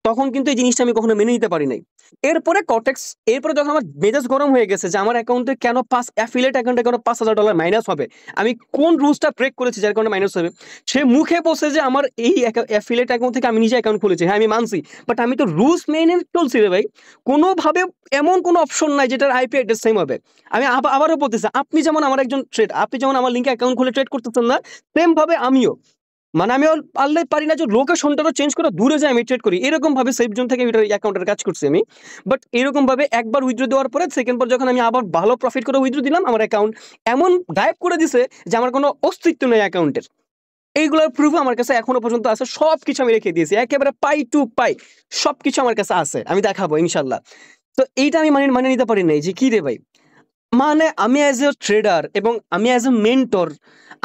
তখন কিন্তু এই জিনিসটা আমি কখনো মেনে নিতে পারি নাই। এরপরে কটেক্স, এরপরে যখন আমার মেজাজ গরম হয়ে গেছে যে আমার অ্যাকাউন্টে কেন অ্যাফিলিয়েট অ্যাকাউন্টে কেন $5,000 মাইনাস হবে, আমি কোন রুলসটা ব্রেক করেছি যার কারণে মাইনাস হবে, সে মুখে বসে যে আমার এই অ্যাফিলিয়েট অ্যাকাউন্ট থেকে আমি নিজে অ্যাকাউন্ট খুলেছি, হ্যাঁ আমি মানছি, বাট আমি তো রুলস মেনে চলছি রে ভাই। কোনোভাবে এমন কোনো অপশন নাই যেটার আইপি অ্যাড্রেস সেম হবে। আমি আবারও বলতেছি, আপনি যেমন আমার একজন ট্রেড, আপনি যেমন আমার লিঙ্কে অ্যাকাউন্ট খুলে ট্রেড করতেছেন না, সেম ভাবে আমিও, মানে আমি পারলে পারি না যে লোকেশনটারও চেঞ্জ করে দূরে যাই আমি ট্রেড করি, এরকম ভাবে সেফ জোন থেকে অ্যাকাউন্টের কাজ করছি আমি। বাট এরকম ভাবে একবার উইথড্র দেওয়ার পরে সেকেন্ড পর যখন আমি আবার ভালো প্রফিট করে উইথড্র দিলাম, আমার অ্যাকাউন্ট এমন গায়েব করে দিছে যে আমার কোনো অস্তিত্ব নেই অ্যাকাউন্টের। এইগুলোর প্রুফ আমার কাছে এখনো পর্যন্ত আছে, সবকিছু আমি রেখে দিয়েছি একেবারে পাই টু পাই, সবকিছু আমার কাছে আছে, আমি দেখাবো ইনশাল্লাহ। তো এইটা আমি মানে মানে নিতে পারি নাই যে কি রে ভাই, মানে আমি অ্যাজ এ ট্রেডার এবং আমি অ্যাজ এ মেন্টর,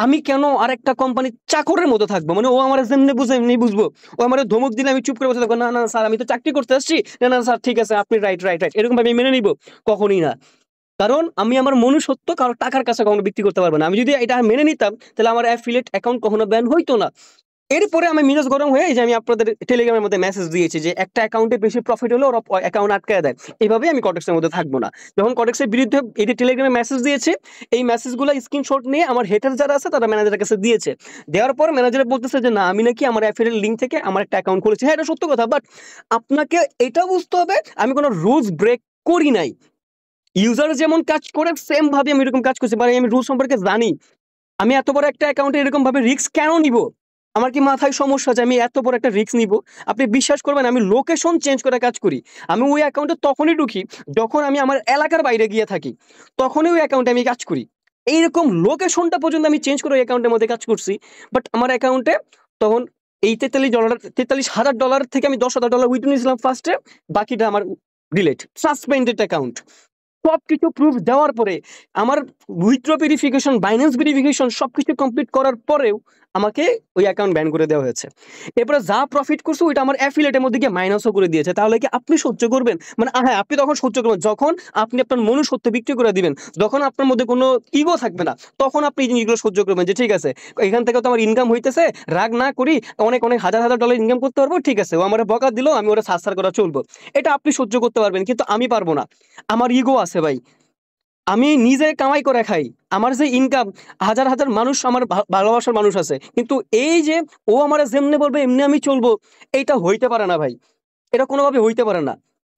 আমি কেন আরেকটা কোম্পানির চাকরের মতো থাকবো? মানে ও আমার যেমনি বুঝে এমনি বুঝবো, ও আমার ধমক দিলে আমি চুপ করে বসে থাকবো, না না স্যার আমি তো চাকরি করতে আসছি, না না স্যার ঠিক আছে আপনি রাইট রাইট রাইট, এরকম ভাবে আমি মেনে নিবো? কখনই না। কারণ আমি আমার মনুষ্যত্ব কারো টাকার কাছে কখনো বিক্রি করতে পারবো না। আমি যদি এটা মেনে নিতাম তাহলে আমার অ্যাফিলিয়েট অ্যাকাউন্ট কখনো ব্যান হইতো না। এরপরে আমি মেজাজ গরম হয়ে এই যে আমি আপনাদের টেলিগ্রামের মধ্যে মেসেজ দিয়েছি যে একটা অ্যাকাউন্টে বেশি প্রফিট হলে ওরা অ্যাকাউন্ট আটকায় দেয়, এইভাবে আমি কটেক্সের মধ্যে থাকবো না। যখন কটেক্সের বিরুদ্ধে এই যে টেলিগ্রামে মেসেজ দিয়েছে, এই মেসেজগুলো স্ক্রিনশট নিয়ে আমার হেটার যারা আছে তারা ম্যানেজারের কাছে দিয়েছে। দেওয়ার পর ম্যানেজার বলতেছে যে না আমি নাকি আমার অ্যাফিলিয়েট লিঙ্ক থেকে আমার একটা অ্যাকাউন্ট খুলেছি। হ্যাঁ এটা সত্য কথা, বাট আপনাকে এটা বুঝতে হবে আমি কোনো রুলস ব্রেক করি নাই। ইউজার যেমন কাজ করে সেম ভাবে আমি এরকম কাজ করছি, মানে আমি রুল সম্পর্কে জানি। আমি এত বড় একটা অ্যাকাউন্টে এরকম ভাবে রিস্ক কেন নিব? আমার কি মাথায় সমস্যা যে আমি এত বড় একটা রিস্ক নিব? আপনি বিশ্বাস করবেন আমি লোকেশন চেঞ্জ করে কাজ করি। আমি ওই অ্যাকাউন্টে তখনই ঢুকি যখন আমি আমার এলাকার বাইরে গিয়ে থাকি, তখনই ওই অ্যাকাউন্টে আমি কাজ করি। এইরকম লোকেশনটা পর্যন্ত আমি চেঞ্জ করে ওই অ্যাকাউন্টের মধ্যে কাজ করছি। বাট আমার অ্যাকাউন্টে তখন এই $43,000 থেকে আমি $10,000 উইথড্র নিয়েছিলাম ফার্স্টে, বাকিটা আমার ডিলেট সাসপেন্ডেড অ্যাকাউন্ট। সবকিছু প্রুফ দেওয়ার পরে আমার উইথড্র ভেরিফিকেশন, বাইন্যান্স ভেরিফিকেশন সবকিছু কমপ্লিট করার পরেও আমাকে ওই অ্যাকাউন্ট ব্যান করে দেওয়া হয়েছে। এরপরে যা প্রফিট করছে ওইটা আমার অ্যাফিলিয়েটের মধ্যে গিয়ে মাইনাসও করে দিয়েছে। তাহলে কি আপনি সহ্য করবেন? মানে হ্যাঁ আপনি তখন সহ্য করবেন যখন আপনি আপনার মনুষ্যত্ব বিক্রি করে দিবেন, যখন আপনার মধ্যে কোনো ইগো থাকবে না, তখন আপনি এই জিনিসগুলো সহ্য করবেন যে ঠিক আছে এখান থেকে তো আমার ইনকাম হইতেছে, রাগ না করি, অনেক অনেক হাজার হাজার ডলার ইনকাম করতে পারবো, ঠিক আছে ও আমার বকা দিল আমি ওরা সার করা চলবো। এটা আপনি সহ্য করতে পারবেন, কিন্তু আমি পারবো না। আমার ইগো আছে ভাই, আমি নিজে কামাই করে খাই, আমার যে ইনকাম, হাজার হাজার মানুষ আমার ভালোবাসার মানুষ আছে, কিন্তু এই যে ও আমার যেমনি বলবে এমনি আমি চলবো, এইটা হইতে পারে না ভাই, এটা কোনোভাবে হইতে পারে না।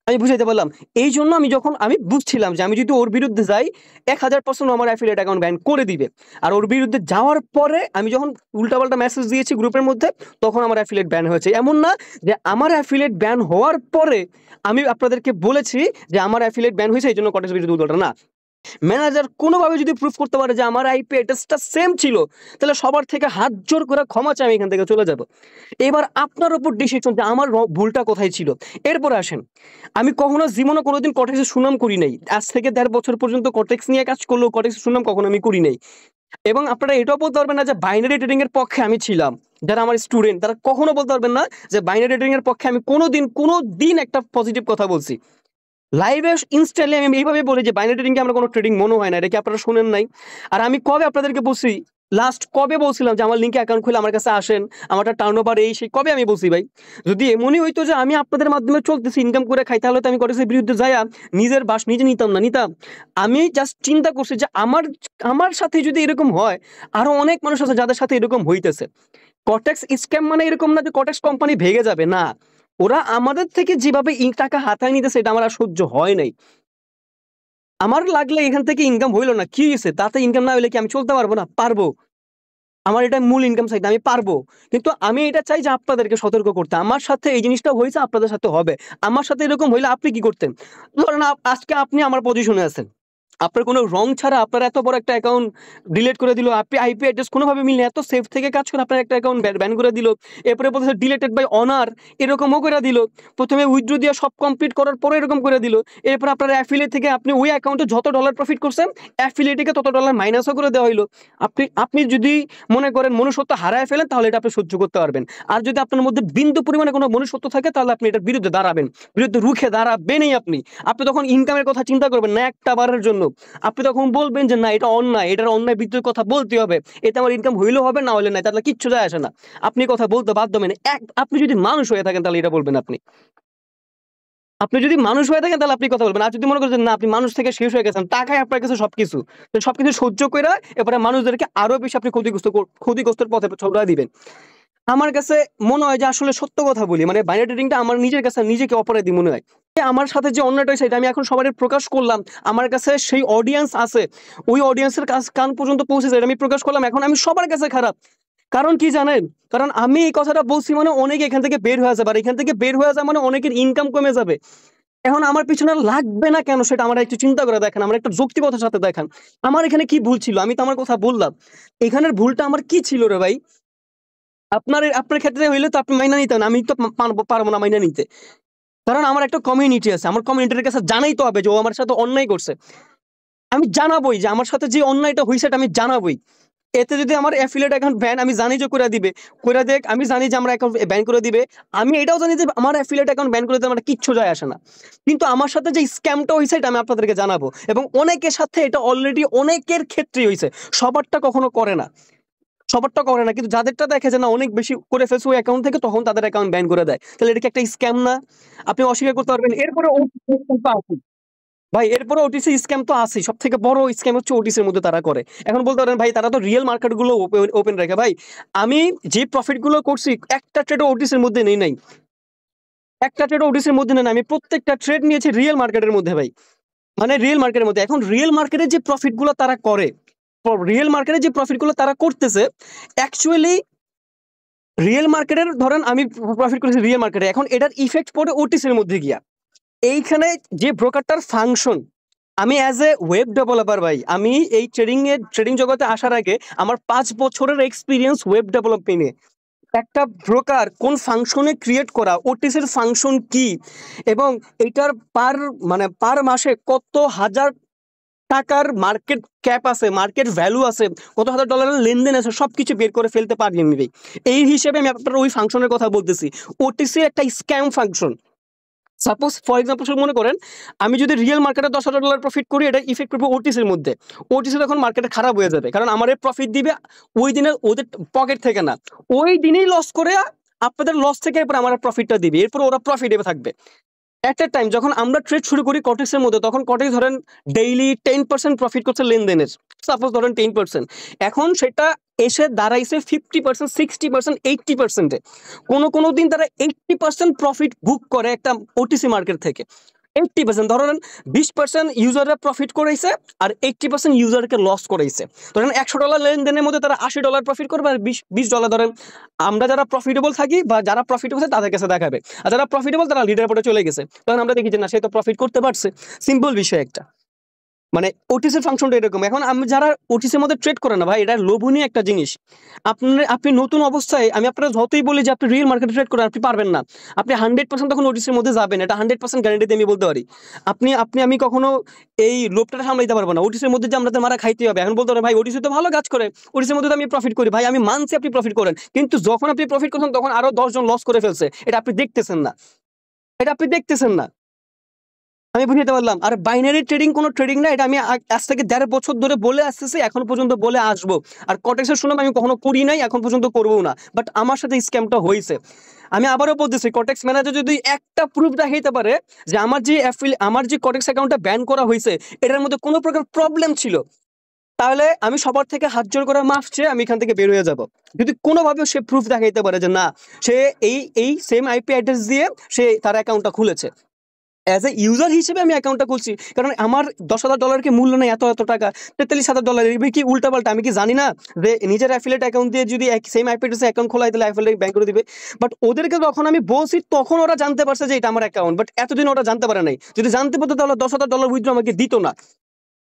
আমি বুঝাইতে পারলাম। এই জন্য আমি যখন আমি বুঝছিলাম যে আমি যদি ওর বিরুদ্ধে যাই 1000% আমার অ্যাফিলিয়েট অ্যাকাউন্ট ব্যান করে দিবে, আর ওর বিরুদ্ধে যাওয়ার পরে আমি যখন উল্টাপাল্টা মেসেজ দিয়েছি গ্রুপের মধ্যে, তখন আমার অ্যাফিলিয়েট ব্যান হয়েছে। এমন না যে আমার অ্যাফিলিয়েট ব্যান হওয়ার পরে আমি আপনাদেরকে বলেছি যে আমার অ্যাফিলিয়েট ব্যান হয়েছে এই জন্য কটেক্স বিরুদ্ধে উল্টোটা না। ম্যানেজার কোনোভাবে যদি প্রুফ করতে পারে যে আমার আইপি অ্যাড্রেসটা সেম ছিল, তাহলে সবার থেকে হাত জোর করে ক্ষমা চাই, আমি এখান থেকে চলে যাব। এবার আপনার উপর ডিসিশন যে আমার ভুলটা কোথায় ছিল। এরপরে আসেন, আমি কখনো জীবনে কোনোদিন কটেক্সের সুনাম করি নাই, আজ থেকে 1.5 বছর পর্যন্ত কটেক্স নিয়ে কাজ করলেও কটেক্সের সুনাম কখনো আমি করি নাই। এবং আপনারা এটাও বলতে পারবেন না যে বাইনারি ট্রেডিং এর পক্ষে আমি ছিলাম। যারা আমার স্টুডেন্ট তারা কখনো বলতে পারবেন না যে বাইনারি ট্রেডিং এর পক্ষে আমি কোনোদিন একটা পজিটিভ কথা বলছি। লাইভে ইনস্ট্যান্টলি আমি এইভাবে বলি যে বাইনারি ট্রেডিং আমরা কোনো ট্রেডিং মনে হয় না, এটা কি আপনারা শুনেন নাই? আর আমি কবে আপনাদেরকে বলছি লাস্ট কবে বলছিলাম যে আমার লিঙ্কে অ্যাকাউন্ট খুলে আমার কাছে আসেন, আমারটা টার্নওভার এই সেই কবে আমি বলছি ভাই? যদি এমনই হইতো যে আমি আপনাদের মাধ্যমে চলতেছি, ইনকাম করে খাই, তাহলে তো আমি কটেক্সের বিরুদ্ধে যাইয়া নিজের বাস নিজে নিতাম না, নিতাম। আমি জাস্ট চিন্তা করছি যে আমার আমার সাথে যদি এরকম হয়, আরো অনেক মানুষ আছে যাদের সাথে এরকম হইতেছে। কটেক্স স্ক্যাম মানে এরকম না যে কটেক্স কোম্পানি ভেঙে যাবে, না। ওরা আমাদের থেকে যেভাবে টাকা হাতায় নিতেছে, এটা আমার আর সহ্য হয় নাই। আমার লাগলে এখান থেকে ইনকাম হইলো না, কি হয়েছে তাতে? ইনকাম না হইলে কি আমি চলতে পারবো না? পারবো। আমার এটা মূল ইনকাম সাইড, আমি পারবো। কিন্তু আমি এটা চাই যে আপনাদেরকে সতর্ক করতে। আমার সাথে এই জিনিসটা হয়েছে, আপনাদের সাথে হবে। আমার সাথে এরকম হইলে আপনি কি করতেন? ধরেন আজকে আপনি আমার পজিশনে আছেন, আপনার কোনো রং ছাড়া আপনার এত বড় একটা অ্যাকাউন্ট ডিলিট করে দিল, আপনি আইপি অ্যাড্রেস কোনোভাবে মিললে এত সেফ থেকে কাজ করে আপনার একটা অ্যাকাউন্ট ব্যান করে দিল, এরপরে বলতেছে ডিলেটেড বাই অনার, এরকমও করে দিল। প্রথমে উইথড্র দিয়ে সব কমপ্লিট করার পরে এরকম করে দিল। এরপর আপনার অ্যাফিলিয়েট থেকে আপনি ওই অ্যাকাউন্টে যত ডলার প্রফিট করছেন, অ্যাফিলিয়েটকে তত ডলার মাইনাসও করে দেওয়া হইলো। আপনি আপনি যদি মনে করেন মনুষ্যত্ব হারায় ফেলেন, তাহলে এটা আপনি সহ্য করতে পারবেন। আর যদি আপনার মধ্যে বিন্দু পরিমাণে কোনো মনুষ্যত্ব থাকে, তাহলে আপনি এটার বিরুদ্ধে দাঁড়াবেন, বিরুদ্ধে রুখে দাঁড়াবেনই আপনি। আপনি তখন ইনকামের কথা চিন্তা করবেন না একটা বারের জন্য। আপনি তখন বলবেন যে না, এটা অন্যায়, এটার অন্যায় বিদ্যুৎ কথা বলতে হবে, এতে আমার ইনকাম হইলেও হবে না হলে নাই, তাহলে কিচ্ছু যায় আসে না। আপনি কথা বলতে বাধ্য হবেন। আপনি যদি মানুষ হয়ে থাকেন তাহলে এটা বলবেন। আপনি যদি মানুষ হয়ে থাকেন তাহলে আপনি কথা বলবেন। আর যদি মনে করেন না, আপনি মানুষ থেকে শেষ হয়ে গেছেন, টাকায় আপনার কাছে সবকিছু, তো সবকিছু সহ্য করে এবারে মানুষদেরকে আরো বেশি আপনি ক্ষতিগ্রস্তের পথে চড়া দিবেন। আমার কাছে মনে হয় যে আসলে সত্য কথা বলি, মানে বাইনারি ট্রেডিংটা আমার নিজের কাছে নিজেকে অপরাধী মনে হয়। আমার সাথে যে অন্যটা হয়েছে, এটা আমি এখন সবার প্রকাশ করলাম। আমার কাছে সেই অডিয়েন্স আছে, ওই অডিয়েন্সের কান পর্যন্ত পৌঁছেছে, এটা আমি প্রকাশ করলাম, এখন আমি সবার কাছে খারাপ। কারণ কি জানেন? কারণ আমি এই কথাটা বলছি মানে অনেকে এখান থেকে বের হয়ে যাবে, আর এখান থেকে বের হয়ে যাওয়া মানে অনেকের ইনকাম কমে যাবে। এখন আমার পিছনে লাগবে না কেন, সেটা আমরা একটু চিন্তা করে দেখেন, আমরা একটা যৌক্তিকতার সাথে দেখেন। আমার এখানে কি ভুল ছিল? আমি তো আমার কথা বললাম, এখানের ভুলটা আমার কি ছিল রে ভাই? আপনার ক্ষেত্রে হইলে তো আপনি মাইনা নিতেন, আমি তো পারবো না মাইনা নিতে। কারণ আমার একটা কমিউনিটি আছে, আমার কমিউনিটির কাছে জানাই তো হবে যে ও আমার সাথে অন্যায় করছে। আমি জানাবোই যে আমার সাথে যে অন্যায়টা হয়েছে, এটা আমি জানাবোই। এতে যদি আমার অ্যাফিলিয়েট অ্যাকাউন্ট ব্যান, আমি জানি যে করে দিবে, করে দেখ, আমি জানি যে আমার অ্যাকাউন্ট ব্যান করে দিবে। আমি এটাও জানি যে আমার অ্যাফিলিয়েট অ্যাকাউন্ট ব্যান করে দিতে আমার কিচ্ছু যায় আসে না। কিন্তু আমার সাথে যে স্ক্যামটা হয়েছে, এটা আমি আপনাদেরকে জানাবো। এবং অনেকের সাথে এটা অলরেডি অনেকের ক্ষেত্রেই হয়েছে, সবারটা কখনো করে না, সবারটা করে না। কিন্তু যাদেরটা দেখে যে না অনেক বেশি করে ফেলছে ওই অ্যাকাউন্ট থেকে, তখন তাদের অ্যাকাউন্ট ব্যান করে দেয়। তাহলে এটা কি একটা স্ক্যাম না? আপনি অস্বীকার করতে পারবেন? এরপরে ভাই, এরপরে ওটিসি স্ক্যাম তো আছে, সব থেকে বড় স্ক্যাম হচ্ছে ওটিসির মধ্যে তারা করে। এখন বলতে পারেন ভাই তারা তো রিয়েল মার্কেট গুলো ওপেন রাখে। ভাই, আমি যে প্রফিট গুলো করছি, একটা ট্রেডও ওটিসির মধ্যে নেই নাই, একটা ট্রেডও ওটিসির মধ্যে নেই। আমি প্রত্যেকটা ট্রেড নিয়েছি রিয়েল মার্কেটের মধ্যে ভাই, মানে রিয়েল মার্কেটের মধ্যে। এখন রিয়েল মার্কেটে যে প্রফিট গুলো তারা করে, রিয়েল মার্কেটে যে প্রফিট গুলো তারা করতেছে, অ্যাকচুয়ালি রিয়েল মার্কেটের, ধরেন আমি প্রফিট করেছি রিয়েল মার্কেটে, এখন এটার ইফেক্ট পড়ে ওটিসির মধ্যে গিয়া। এইখানে যে ব্রোকারটার ফাংশন, আমি অ্যাজ এ ওয়েব ডেভেলপার ভাই, আমি এই ট্রেডিং জগতে আসার আগে আমার 5 বছরের এক্সপিরিয়েন্স ওয়েব ডেভেলপমেন্টে। একটা ব্রোকার কোন ফাংশনে ক্রিয়েট করা, ওটিসির ফাংশন কি, এবং এটার পার মাসে কত হাজার টাকার মার্কেট ক্যাপ আছে, মার্কেট ভ্যালু আছে, কত হাজার ডলারের লেনদেন আছে, সবকিছু বের করে ফেলতে পারি আমি ভাই। এই হিসেবে আমি আপনার ওই ফাংশনের কথা বলতেছি। ওটিসি একটা scam function. Suppose for example মনে করেন, আমি যদি রিয়েল মার্কেটে $10,000 প্রফিট করি, এটা ইফেক্ট করবে ওটিসির মধ্যে। ওটিসি তখন মার্কেটে খারাপ হয়ে যাবে, কারণ আমার প্রফিট দিবে ওই দিনে ওদের পকেট থেকে না, ওই দিনেই লস করে আপনাদের লস থেকে এরপর আমার প্রফিটটা দিবে, এরপর ওরা প্রফিটে থাকবে। একটা টাইম যখন আমরা ট্রেড শুরু করি কটেক্সের মধ্যে, তখন কটেক্স ধরেন ডেইলি 10% প্রফিট করছে লেনদেনের, সাপোজ ধরেন 10%। এখন সেটা এসে দাঁড়াইছে 50%, 60%, 80%-এ। কোনো দিন তারা 80% প্রফিট বুক করে একটা ওটিসি মার্কেট থেকে। 80% ধরেন 20% ইউজাররা প্রফিট করেছে, আর 80% ইউজারকে লস করেছে। ধরেন $100 লেনদেনের মধ্যে তারা $80 প্রফিট করবে, আর $20 ধরেন আমরা যারা প্রফিটেবল থাকি বা যারা প্রফিটেবল তাদের কাছে দেখাবে, আর যারা প্রফিটেবল তারা লিডার বোর্ডে চলে গেছে, তখন আমরা দেখি যে না, সে তো প্রফিট করতে পারছে। সিম্পল বিষয় একটা, মানে ওটিসির ফাংশনটা এরকম। এখন আমি যারা ওটিসির মধ্যে ট্রেড করে না ভাই, এটা লোভনীয় একটা জিনিস। আপনি নতুন অবস্থায়, আমি আপনারা যতই বলি যে আপনি রিয়েল মার্কেটে ট্রেড করেন, আপনি পারবেন না। আপনি 100% তখন ওটিসির মধ্যে যাবেন, এটা 100% গ্যারান্টি দিয়ে আমি বলতে পারি। আমি কখনো এই লোভটা সামলাইতে পারবো না, ওটিসির মধ্যে যে আমাদের মারা খাইতে হবে। এখন বলতে পারেন ভাই ওটিসি তো ভালো কাজ করে, ওটিসির মধ্যে তো আমি প্রফিট করি। ভাই আমি মানছি আপনি প্রফিট করেন, কিন্তু যখন আপনি প্রফিট করছেন তখন আরো 10 জন লস করে ফেলছে, এটা আপনি দেখতেছেন না, এটা আপনি দেখতেছেন না। আমি বুঝতে পারলাম। আর বাইনারি ট্রেডিং কোনো ট্রেডিং না, এটা আমি আজ থেকে ১.৫ বছর ধরে বলে আসতেছি, এখন পর্যন্ত বলে আসবো। আর কটেক্সের শুনলাম আমি কখনো করি নাই, এখন পর্যন্ত করবো না, বাট আমার সাথে স্ক্যামটা হয়েছে। আমি আবারও বলতেছি, কটেক্স ম্যানেজার যদি একটা প্রুফ দেখাইতে পারে যে আমার যে কটেক্স অ্যাকাউন্টটা ব্যান করা হয়েছে এটার মধ্যে কোনো প্রকার প্রবলেম ছিল, তাহলে আমি সবার থেকে হাত জোড় করে মাফ চেয়ে আমি এখান থেকে বের হয়ে যাব। যদি কোনোভাবেও সে প্রুফ দেখাইতে পারে যে না, সে এই সেম আইপি অ্যাড্রেস দিয়ে সে তার অ্যাকাউন্টটা খুলেছে, অ্যাজ এ ইউজার হিসেবে আমি অ্যাকাউন্টটা খুলছি, কারণ আমার $10,000 কি মূল্য নেই, এত টাকা, $43,000 এবার কি উল্টাপাল্টা, আমি কি জানি না যে নিজের অ্যাফিলিয়েট অ্যাকাউন্ট দিয়ে যদি সেম আইপি অ্যাড্রেসে অ্যাকাউন্ট খোলা হয় তাহলে অ্যাফিলিয়েট ব্যাংক করে দিবে। বাট ওদেরকে যখন আমি বলছি তখন ওরা জানতে পারছে যে এটা আমার অ্যাকাউন্ট, বাট এতদিন ওরা জানতে পারে নাই। যদি জানতে পারতো তাহলে $10,000 উইথড্র আমাকে দিত না,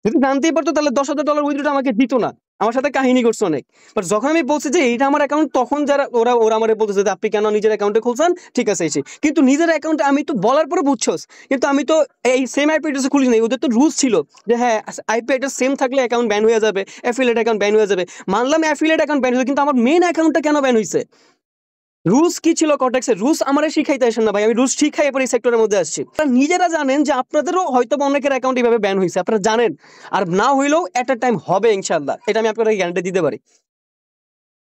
যদি জানতেই পারতো তাহলে $10,000 উইথড্র আমাকে দিত না। আমার সাথে কাহিনী করছে অনেক। বাট যখন আমি বলছি যে এইটা আমার অ্যাকাউন্ট, তখন যারা ওরা ওরা আমার বলতেছে যে আপনি কেন নিজের অ্যাকাউন্টে খুলছেন, ঠিক আছে এসে, কিন্তু নিজের অ্যাকাউন্টে আমি তো বলার পরে বুঝছোস, কিন্তু আমি তো এই সেম আইপি অ্যাড্রেসে খুলি নাই। ওদের তো রুলস ছিল যে হ্যাঁ আইপি অ্যাড্রেস সেম থাকলে অ্যাকাউন্ট ব্যান হয়ে যাবে, অ্যাফিলিয়েট অ্যাকাউন্ট ব্যান হয়ে যাবে। মানলাম অ্যাফিলিয়েট অ্যাকাউন্ট ব্যান হয়েছে, কিন্তু আমার মেন অ্যাকাউন্টটা কেন ব্যান হয়েছে? রুলস কি ছিল কটেক্সের? রুলস আমারে শিখাইতে আসেন না ভাই, আমি রুলস শিখাই এরপর এই সেক্টরের মধ্যে আসছি। আপনারা নিজেরা জানেন যে আপনাদেরও হয়তো অনেকের অ্যাকাউন্ট এইভাবে ব্যান হয়েছে, আপনারা জানেন। আর না হইলেও এট এ টাইম হবে ইনশাল্লাহ, এটা আমি আপনাকে গ্যারান্টি দিতে পারি,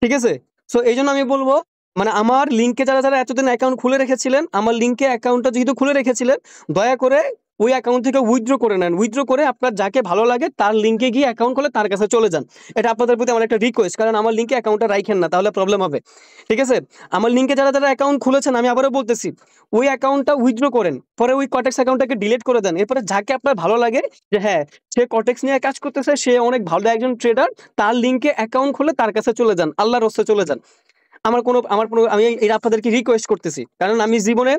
ঠিক আছে? সো এই জন্য আমি বলবো, মানে আমার লিঙ্কে যারা যারা এতদিন অ্যাকাউন্ট খুলে রেখেছিলেন, আমার লিঙ্কে অ্যাকাউন্টটা যেহেতু খুলে রেখেছিলেন, দয়া করে ওই অ্যাকাউন্ট থেকে উইথড্র করে নেন। উইথড্র করে আপনার যাকে ভালো লাগে তার লিঙ্কে গিয়ে অ্যাকাউন্ট খুলে তার কাছে চলে যান। এটা আপনাদের প্রতি আমার একটা রিকোয়েস্ট, কারণ আমার লিঙ্কে অ্যাকাউন্টটা রাখেন না, তাহলে প্রবলেম হবে, ঠিক আছে? আমার লিঙ্কে যারা যারা অ্যাকাউন্ট খুলেছেন, আমি আবারও বলতেছি, ওই অ্যাকাউন্টটা উইথড্র করেন, পরে ওই কটেক্স অ্যাকাউন্টটাকে ডিলিট করে দেন। এরপরে যাকে আপনার ভালো লাগে যে হ্যাঁ সে কটেক্স নিয়ে কাজ করতেছে, সে অনেক ভালো একজন ট্রেডার, তার লিঙ্কে অ্যাকাউন্ট খুলে তার কাছে চলে যান, আল্লাহর রাস্তায় চলে যান। আমার কোনো আমি এটা আপনাদেরকে রিকোয়েস্ট করতেছি, কারণ আমি জীবনে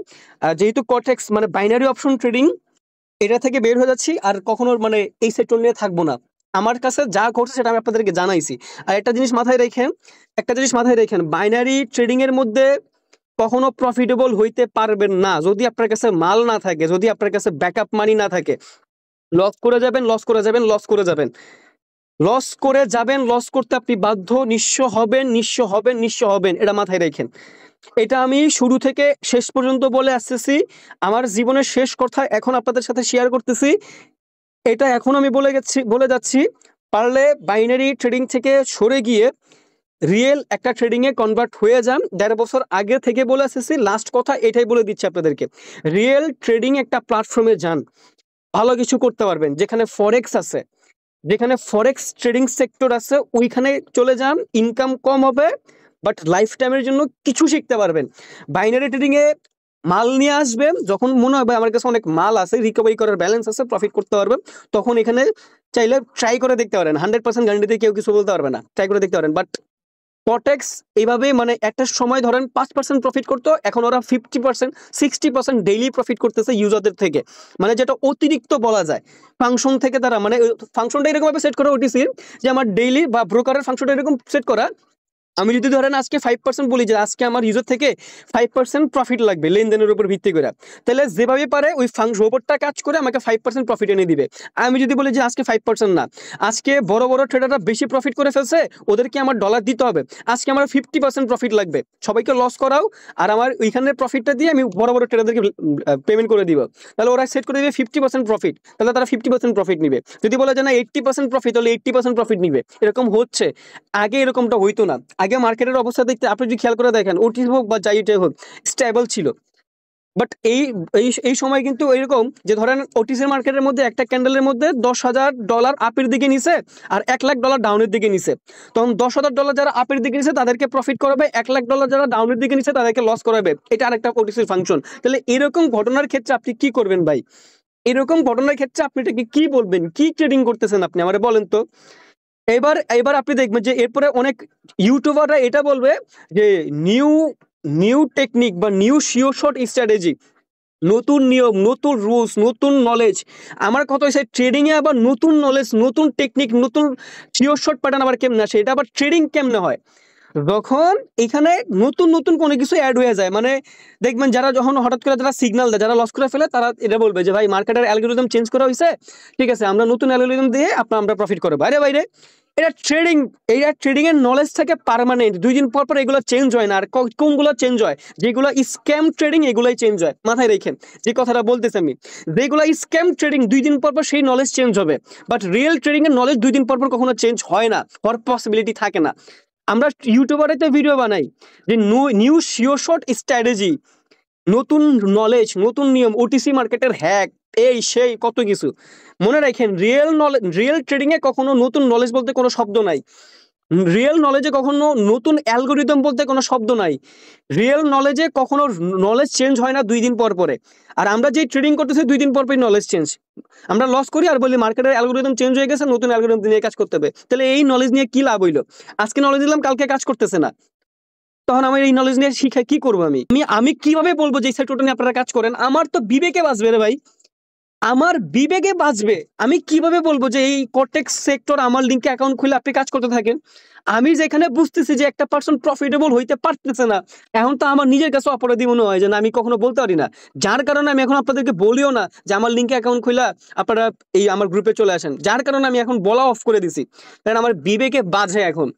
যেহেতু কটেক্স মানে বাইনারি অপশন ট্রেডিং, এটা থেকে বের হয়ে যাচ্ছি, আর কখনো মানে এই সেক্টর নিয়ে থাকবো না। আমার কাছে যা ঘটছে সেটা আমি আপনাদেরকে জানাইছি। আর একটা জিনিস মাথায় রেখেন, বাইনারি ট্রেডিং এর মধ্যে কখনো প্রফিটেবল হইতে পারবেন না যদি আপনার কাছে মাল না থাকে, যদি আপনার কাছে ব্যাকআপ মানি না থাকে। লস করে যাবেন, লস করে যাবেন, লস করে যাবেন, লস করে যাবেন, লস করতে আপনি বাধ্য, নিঃস্ব হবেন, নিঃস্ব হবেন, নিঃস্ব হবেন, এটা মাথায় রাখেন। এটা আমি শুরু থেকে শেষ পর্যন্ত বলে আসতেছি, আমার জীবনের শেষ কথা এখন আপনাদের সাথে শেয়ার করতেছি। এটা এখন আমি বলে যাচ্ছি, পারলে বাইনারি ট্রেডিং থেকে সরে গিয়ে রিয়েল একটা ট্রেডিং এ কনভার্ট হয়ে যান। ১.৫ বছর আগে থেকে বলে আসতেছি, লাস্ট কথা এটাই বলে দিচ্ছি আপনাদেরকে, রিয়েল ট্রেডিং একটা প্ল্যাটফর্মে যান, ভালো কিছু করতে পারবেন। যেখানে ফরেক্স আছে, যেখানে ফরেক্স ট্রেডিং সেক্টর আছে, ওইখানে চলে যান, ইনকাম কম হবে বাট লাইফ টাইমের জন্য কিছু শিখতে পারবেন। বাইনারি ট্রেডিং এ মাল নিয়ে আসবেন, যখন মনে হবে আমার কাছে অনেক মাল আছে, রিকভারি করার ব্যালেন্স আছে, প্রফিট করতে পারবেন, তখন এখানে চাইলে ট্রাই করে দেখতে পারেন। 100% গ্যারান্টিতে কেউ কিছু বলতে পারবে না, ট্রাই করে দেখতে পারেন। বাট কটেক্স এইভাবে মানে একটা সময় ধরেন 5% প্রফিট করতো, এখন ওরা 50% 60% ডেইলি প্রফিট করতেছে ইউজারদের থেকে, মানে যেটা অতিরিক্ত বলা যায়। ফাংশন থেকে তারা মানে ফাংশনটা এরকম ভাবে সেট করা ওটিসি যে আমার ডেইলি বা ব্রোকারের ফাংশনটা এরকম সেট করা, আমি যদি ধরেন আজকে 5% বলি যে আজকে আমার ইউজার থেকে 5% প্রফিট লাগবে লেনদেনের উপর ভিত্তি করে, তাহলে যেভাবে পারে ওই রোবটটা কাজ করে আমাকে 5% প্রফিট এনে দিবে। আমি যদি বলি যে আজকে 5% না, আজকে বড় বড় ট্রেডাররা বেশি প্রফিট করে ফেলছে, ওদেরকে আমার ডলার দিতে হবে, আজকে আমার 50% প্রফিট লাগবে, সবাইকে লস করাও, আর আমার ওইখানের প্রফিটটা দিয়ে আমি বড় বড় ট্রেডারদেরকে পেমেন্ট করে দিব, তাহলে ওরা সেট করে দিবে 50% প্রফিট, তাহলে তারা 50% প্রফিট নিবে। যদি বলে যে না 80% প্রফিট, তাহলে 80% প্রফিট নিবে। এরকম হচ্ছে, আগে এরকমটা হইতো না। আগে মার্কেটের অবস্থা দেখতে আপনি যদি খেয়াল করে দেখেন, ওটি হোক বা যাইটাই হোক, স্টেবল ছিল। বাট এই এই এই সময় কিন্তু এরকম যে ধরেন ওটিসি মার্কেটের মধ্যে একটা ক্যান্ডেলের মধ্যে $10,000 আপের দিকে নিছে আর $1,00,000 ডাউনের দিকে নিছে, তখন $10,000 যারা আপের দিকে নিছে তাদেরকে প্রফিট করাবে, $1,00,000 যারা ডাউনের দিকে নিছে তাদেরকে লস করাবে। এটা আরেকটা ওটিসির ফাংশন। তাহলে এরকম ঘটনার ক্ষেত্রে আপনি কি করবেন ভাই? এরকম ঘটনার ক্ষেত্রে আপনি এটাকে কি বলবেন? কি ট্রেডিং করতেছেন আপনি আমারে বলেন তো। এবার এবার আপনি দেখবেন যে এরপরে অনেক ইউটিউবাররা এটা বলবে যে নিউ নিউ টেকনিক বা নিউ শিওর শট স্ট্র্যাটেজি, নতুন নিয়ম, নতুন রুলস, নতুন নলেজ। আমার কথা হচ্ছে ট্রেডিং এ আবার নতুন নলেজ, নতুন টেকনিক, নতুন শিওর শট প্যাটার্ন আবার কেমনে আসে, এটা আবার ট্রেডিং কেমনে হয় যখন এখানে নতুন নতুন কোনো কিছু অ্যাড হয়ে যায়। মানে দেখবেন যারা যখন হঠাৎ করে যারা সিগন্যাল দেয়, যারা লস করে ফেলে, তারা এটা বলবে যে ভাই মার্কেটের অ্যালগোরিদম চেঞ্জ করা হয়েছে, ঠিক আছে আমরা নতুন অ্যালগোরিদম দিয়ে আমরা প্রফিট করবো। আরে বাইরে এটা ট্রেডিং এর নলেজ থাকে পার্মানেন্ট, 2 দিন পর পর এগুলো চেঞ্জ হয় না। আর কোনগুলো চেঞ্জ হয়? যেগুলো স্ক্যাম ট্রেডিং এগুলোই চেঞ্জ হয়। মাথায় রেখেন যে কথাটা বলতেছি আমি, যেগুলো স্ক্যাম ট্রেডিং 2 দিন পর পর সেই নলেজ চেঞ্জ হবে, বাট রিয়েল ট্রেডিং এর নলেজ 2 দিন পর পর কখনো চেঞ্জ হয় না, হওয়ার পসিবিলিটি থাকে না। আমরা ইউটিউবারে তো ভিডিও বানাই যে নিউ শিওর শর্ট স্ট্র্যাটেজি, নতুন নলেজ, নতুন নিয়ম, ওটিসি মার্কেটের হ্যাক, এই সেই কত কিছু। মনে রাখেন, রিয়েল নলেজ, রিয়েল ট্রেডিং এ কখনো নতুন নলেজ বলতে কোনো শব্দ নাই। রিয়েল নলেজে কখনো নতুন অ্যালগোরিদম বলতে কোনো শব্দ নাই। রিয়েল নলেজে কখনো নলেজ চেঞ্জ হয় না 2 দিন পর পরে। আর আমরা যে ট্রেডিং করতেছি 2 দিন পর পরই নলেজ চেঞ্জ। আমরা লস করি আর বলি মার্কেটের অ্যালগোরিদম চেঞ্জ হয়ে গেছে, নতুন অ্যালগোরিদম নিয়ে কাজ করতে হবে। তাহলে এই নলেজ নিয়ে কি লাভ হইলো? আজকে নলেজ দিলাম, কালকে কাজ করতেছে না, তখন আমার এই নলেজ নিয়ে শিখে কি করবো? আমি কিভাবে বলবো যে এই সেক্টরটা নিয়ে আপনারা কাজ করেন? আমার তো বিবেকে বাঁচবে রে ভাই, আমার বিবেকে বাঁচবে। আমি কিভাবে বলবো যে এই কর্টেক্স সেক্টর আমার লিঙ্কে অ্যাকাউন্ট খুলে আপনি কাজ করতে থাকেন? আমি যেখানে বুঝতেছি যে একটা পার্সন প্রফিটেবল হইতে পারতেছে না, এখন তো আমার নিজের কাছে অপরাধী মনে হয় যে না, আমি কখনো বলতে পারি না। যার কারণে আমি এখন আপনাদেরকে বলিও না যে আমার লিঙ্কে অ্যাকাউন্ট খুলে আপনারা এই আমার গ্রুপে চলে আসেন। যার কারণে আমি এখন বলা অফ করে দিছি, কারণ আমার বিবেকে বাজে এখন।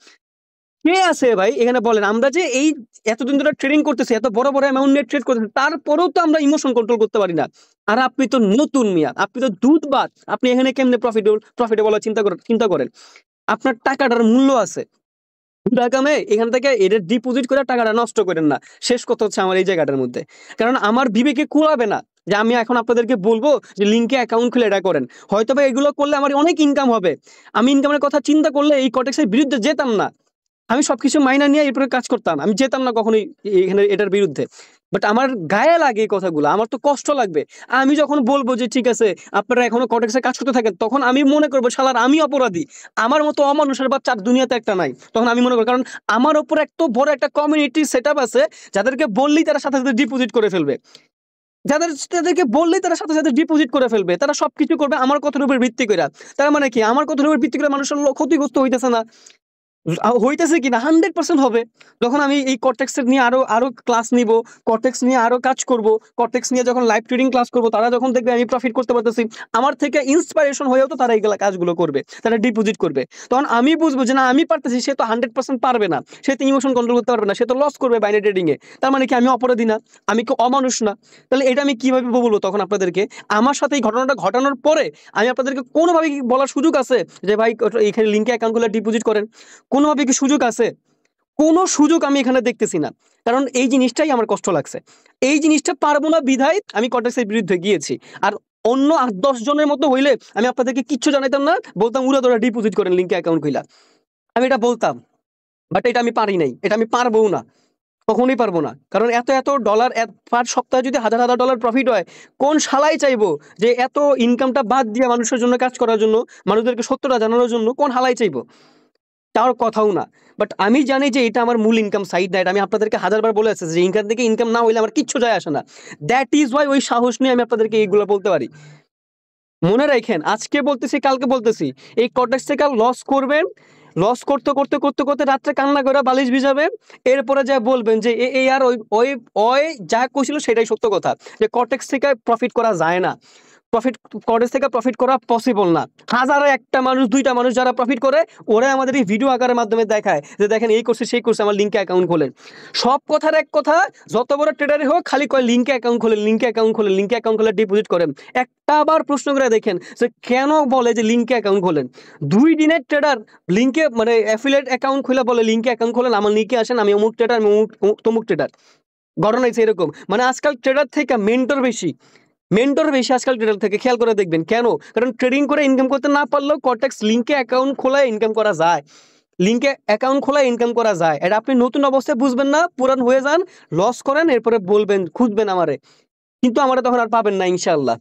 কে আছে ভাই এখানে বলেন? আমরা যে এই এতদিন ধরে ট্রেডিং করতেছি, এত বড় বড় অ্যামাউন্ট নিয়ে ট্রেড করতেছি, তারপরেও তো আমরা ইমোশন কন্ট্রোল করতে পারি না। আর আপনি তো নতুন মিয়া, আপনি তো দুধ বাদ, আপনি এখানে কেমনে প্রফিটেবল চিন্তা করেন? আপনার টাকাটার মূল্য আছে, টাকামে এখান থেকে এটা ডিপোজিট করে টাকাটা নষ্ট করেন না। শেষ কথা হচ্ছে আমার এই জায়গাটার মধ্যে, কারণ আমার বিবেকে কুলাবে না যে আমি এখন আপনাদেরকে বলবো যে লিঙ্কে অ্যাকাউন্ট খুলে এটা করেন। হয়তো বা এগুলো করলে আমার অনেক ইনকাম হবে, আমি ইনকামের কথা চিন্তা করলে এই কটেক্সের বিরুদ্ধে যেতাম না। আমি সবকিছু মাইনা নিয়ে এরপরে কাজ করতাম, আমি যেতাম না কখনোই এখানে এটার বিরুদ্ধে। বাট আমার গায়ে লাগে এই কথাগুলো, আমার তো কষ্ট লাগবে। আমি যখন বলবো যে ঠিক আছে আপনারা এখনো কটেক্সে কাজ করতে থাকেন, তখন আমি মনে করবো শালার আমি অপরাধী, আমার মতো অমানুষের বাচ্চা আর দুনিয়াতে একটা নাই। তখন আমি মনে করবো, কারণ আমার ওপর এত বড় একটা কমিউনিটি সেট আপ আছে, যাদেরকে বললেই তারা সাথে সাথে ডিপোজিট করে ফেলবে, তাদেরকে বললেই তারা সাথে সাথে ডিপোজিট করে ফেলবে, তারা সবকিছু করবে আমার কথার উপর ভিত্তি করে। তার মানে কি আমার কথার উপর ভিত্তি করে মানুষের ক্ষতিগ্রস্ত হইতেছে না? হইতেছে কিনা 100% হবে। যখন আমি এই কর্টেক্স নিয়ে আরো আরো ক্লাস নিব, কর্টেক্স নিয়ে আরো কাজ করব, কর্টেক্স নিয়ে যখন লাইভ ট্রেডিং ক্লাস করব, তারা যখন দেখবে আমি প্রফিট করতে পারতেছি, আমার থেকে ইন্সপিরেশন হয়েও তো তারা এইগুলা কাজগুলো করবে, তারা ডিপোজিট করবে। তখন আমি বুঝবো যে না, আমি পারতেছি, সে তো 100% পারবে না, সে তো ইমোশন কন্ট্রোল করতে পারবে না, সে তো লস করবে বাইনারি ট্রেডিং এ। তার মানে কি আমি অপরাধী না? আমি কি অমানুষ না? তাহলে এটা আমি কিভাবে বলবো তখন আপনাদেরকে? আমার সাথে এই ঘটনাটা ঘটানোর পরে আমি আপনাদেরকে কোনোভাবে কি বলার সুযোগ আছে যে ভাই এখানে লিঙ্কে অ্যাকাউন্ট খুলে ডিপোজিট করেন? কোনোভাবে কি সুযোগ আছে? কোনো সুযোগ আমি এখানে দেখতেছি না, কারণ এই জিনিসটাই আমার কষ্ট লাগছে। এই জিনিসটা পারবো না বিধায় আমি কটেক্সের বিরুদ্ধে গিয়েছি। আর অন্য 8-10 জনের মতো হইলে আমি আপনাদেরকে কিচ্ছু জানাইতাম না, বলতাম উড়া ধরা ডিপোজিট করেন লিঙ্কে অ্যাকাউন্ট খুইলা, আমি এটা বলতাম। বাট এটা আমি পারি নাই, এটা আমি পারবো না, কখনোই পারবো না। কারণ এত এত ডলার পার সপ্তাহে যদি হাজার হাজার ডলার প্রফিট হয়, কোন শালাই চাইবো যে এত ইনকামটা বাদ দিয়ে মানুষের জন্য কাজ করার জন্য, মানুষদেরকে সত্যটা জানানোর জন্য? কোন হালাই চাইবো? তার কথাও না। বাট আমি জানি যে এটা আমার মূল ইনকাম সাইড না, এটা আমি আপনাদেরকে হাজারবার বলে আসছি যে ইনকাম থেকে ইনকাম না হইলে আমার কিচ্ছু যায় আসে না। দ্যাট ইজ ওয়াই ওই সাহস নিয়ে আমি আপনাদেরকে এইগুলো বলতে পারি। মনে রাখেন, আজকে বলতেছি, কালকে বলতেছি, এই কটেক্স থেকে লস করবেন, লস করতে করতে করতে করতে রাত্রে কান্না করে বালিশ ভিজাবেন, এরপরে যা বলবেন যে এই আর ওই ওই ওই যা কইছিল সেটাই সত্য কথা, যে কটেক্স থেকে প্রফিট করা যায় না, কটেক্স থেকে প্রফিট করা পসিবল না। হাজারে একটা মানুষ, 2টা মানুষ যারা প্রফিট করে, ওরা আমাদের এই ভিডিও আকারের মাধ্যমে দেখায় যে দেখেন এই করছে সেই করছে, আমার লিঙ্কে অ্যাকাউন্ট খোলেন। সব কথার এক কথা, যত বড় ট্রেডারই হোক খালি কয় লিঙ্কে অ্যাকাউন্ট খোলেন, লিঙ্কে অ্যাকাউন্ট খোলেন, লিঙ্কে অ্যাকাউন্ট খোলে ডিপোজিট করেন। একটা আবার প্রশ্ন করে দেখেন যে কেন বলে যে লিঙ্কে অ্যাকাউন্ট খোলেন? 2 দিনের ট্রেডার লিঙ্কে মানে অ্যাফিলিয়েট অ্যাকাউন্ট খুলে বলে লিঙ্কে অ্যাকাউন্ট খোলেন, আমার লিঙ্কে আসেন, আমি অমুক ট্রেডার, আমি তমুক ট্রেডার। ঘটনা হচ্ছে এরকম, মানে আজকাল ট্রেডার থেকে মেন্টর বেশি আজকাল ট্রেডার থেকে। খেয়াল করে দেখবেন কেন? কারণ ট্রেডিং করে ইনকাম করতে না পারলেও কটেক্স লিঙ্কে অ্যাকাউন্ট খোলায় ইনকাম করা যায়, লিঙ্কে অ্যাকাউন্ট খোলায় ইনকাম করা যায়। এটা আপনি নতুন অবস্থায় বুঝবেন না, পুরান হয়ে যান, লস করেন, এরপরে বলবেন, খুঁজবেন আমারে, কিন্তু আমারে তখন আর পাবেন না ইনশাআল্লাহ।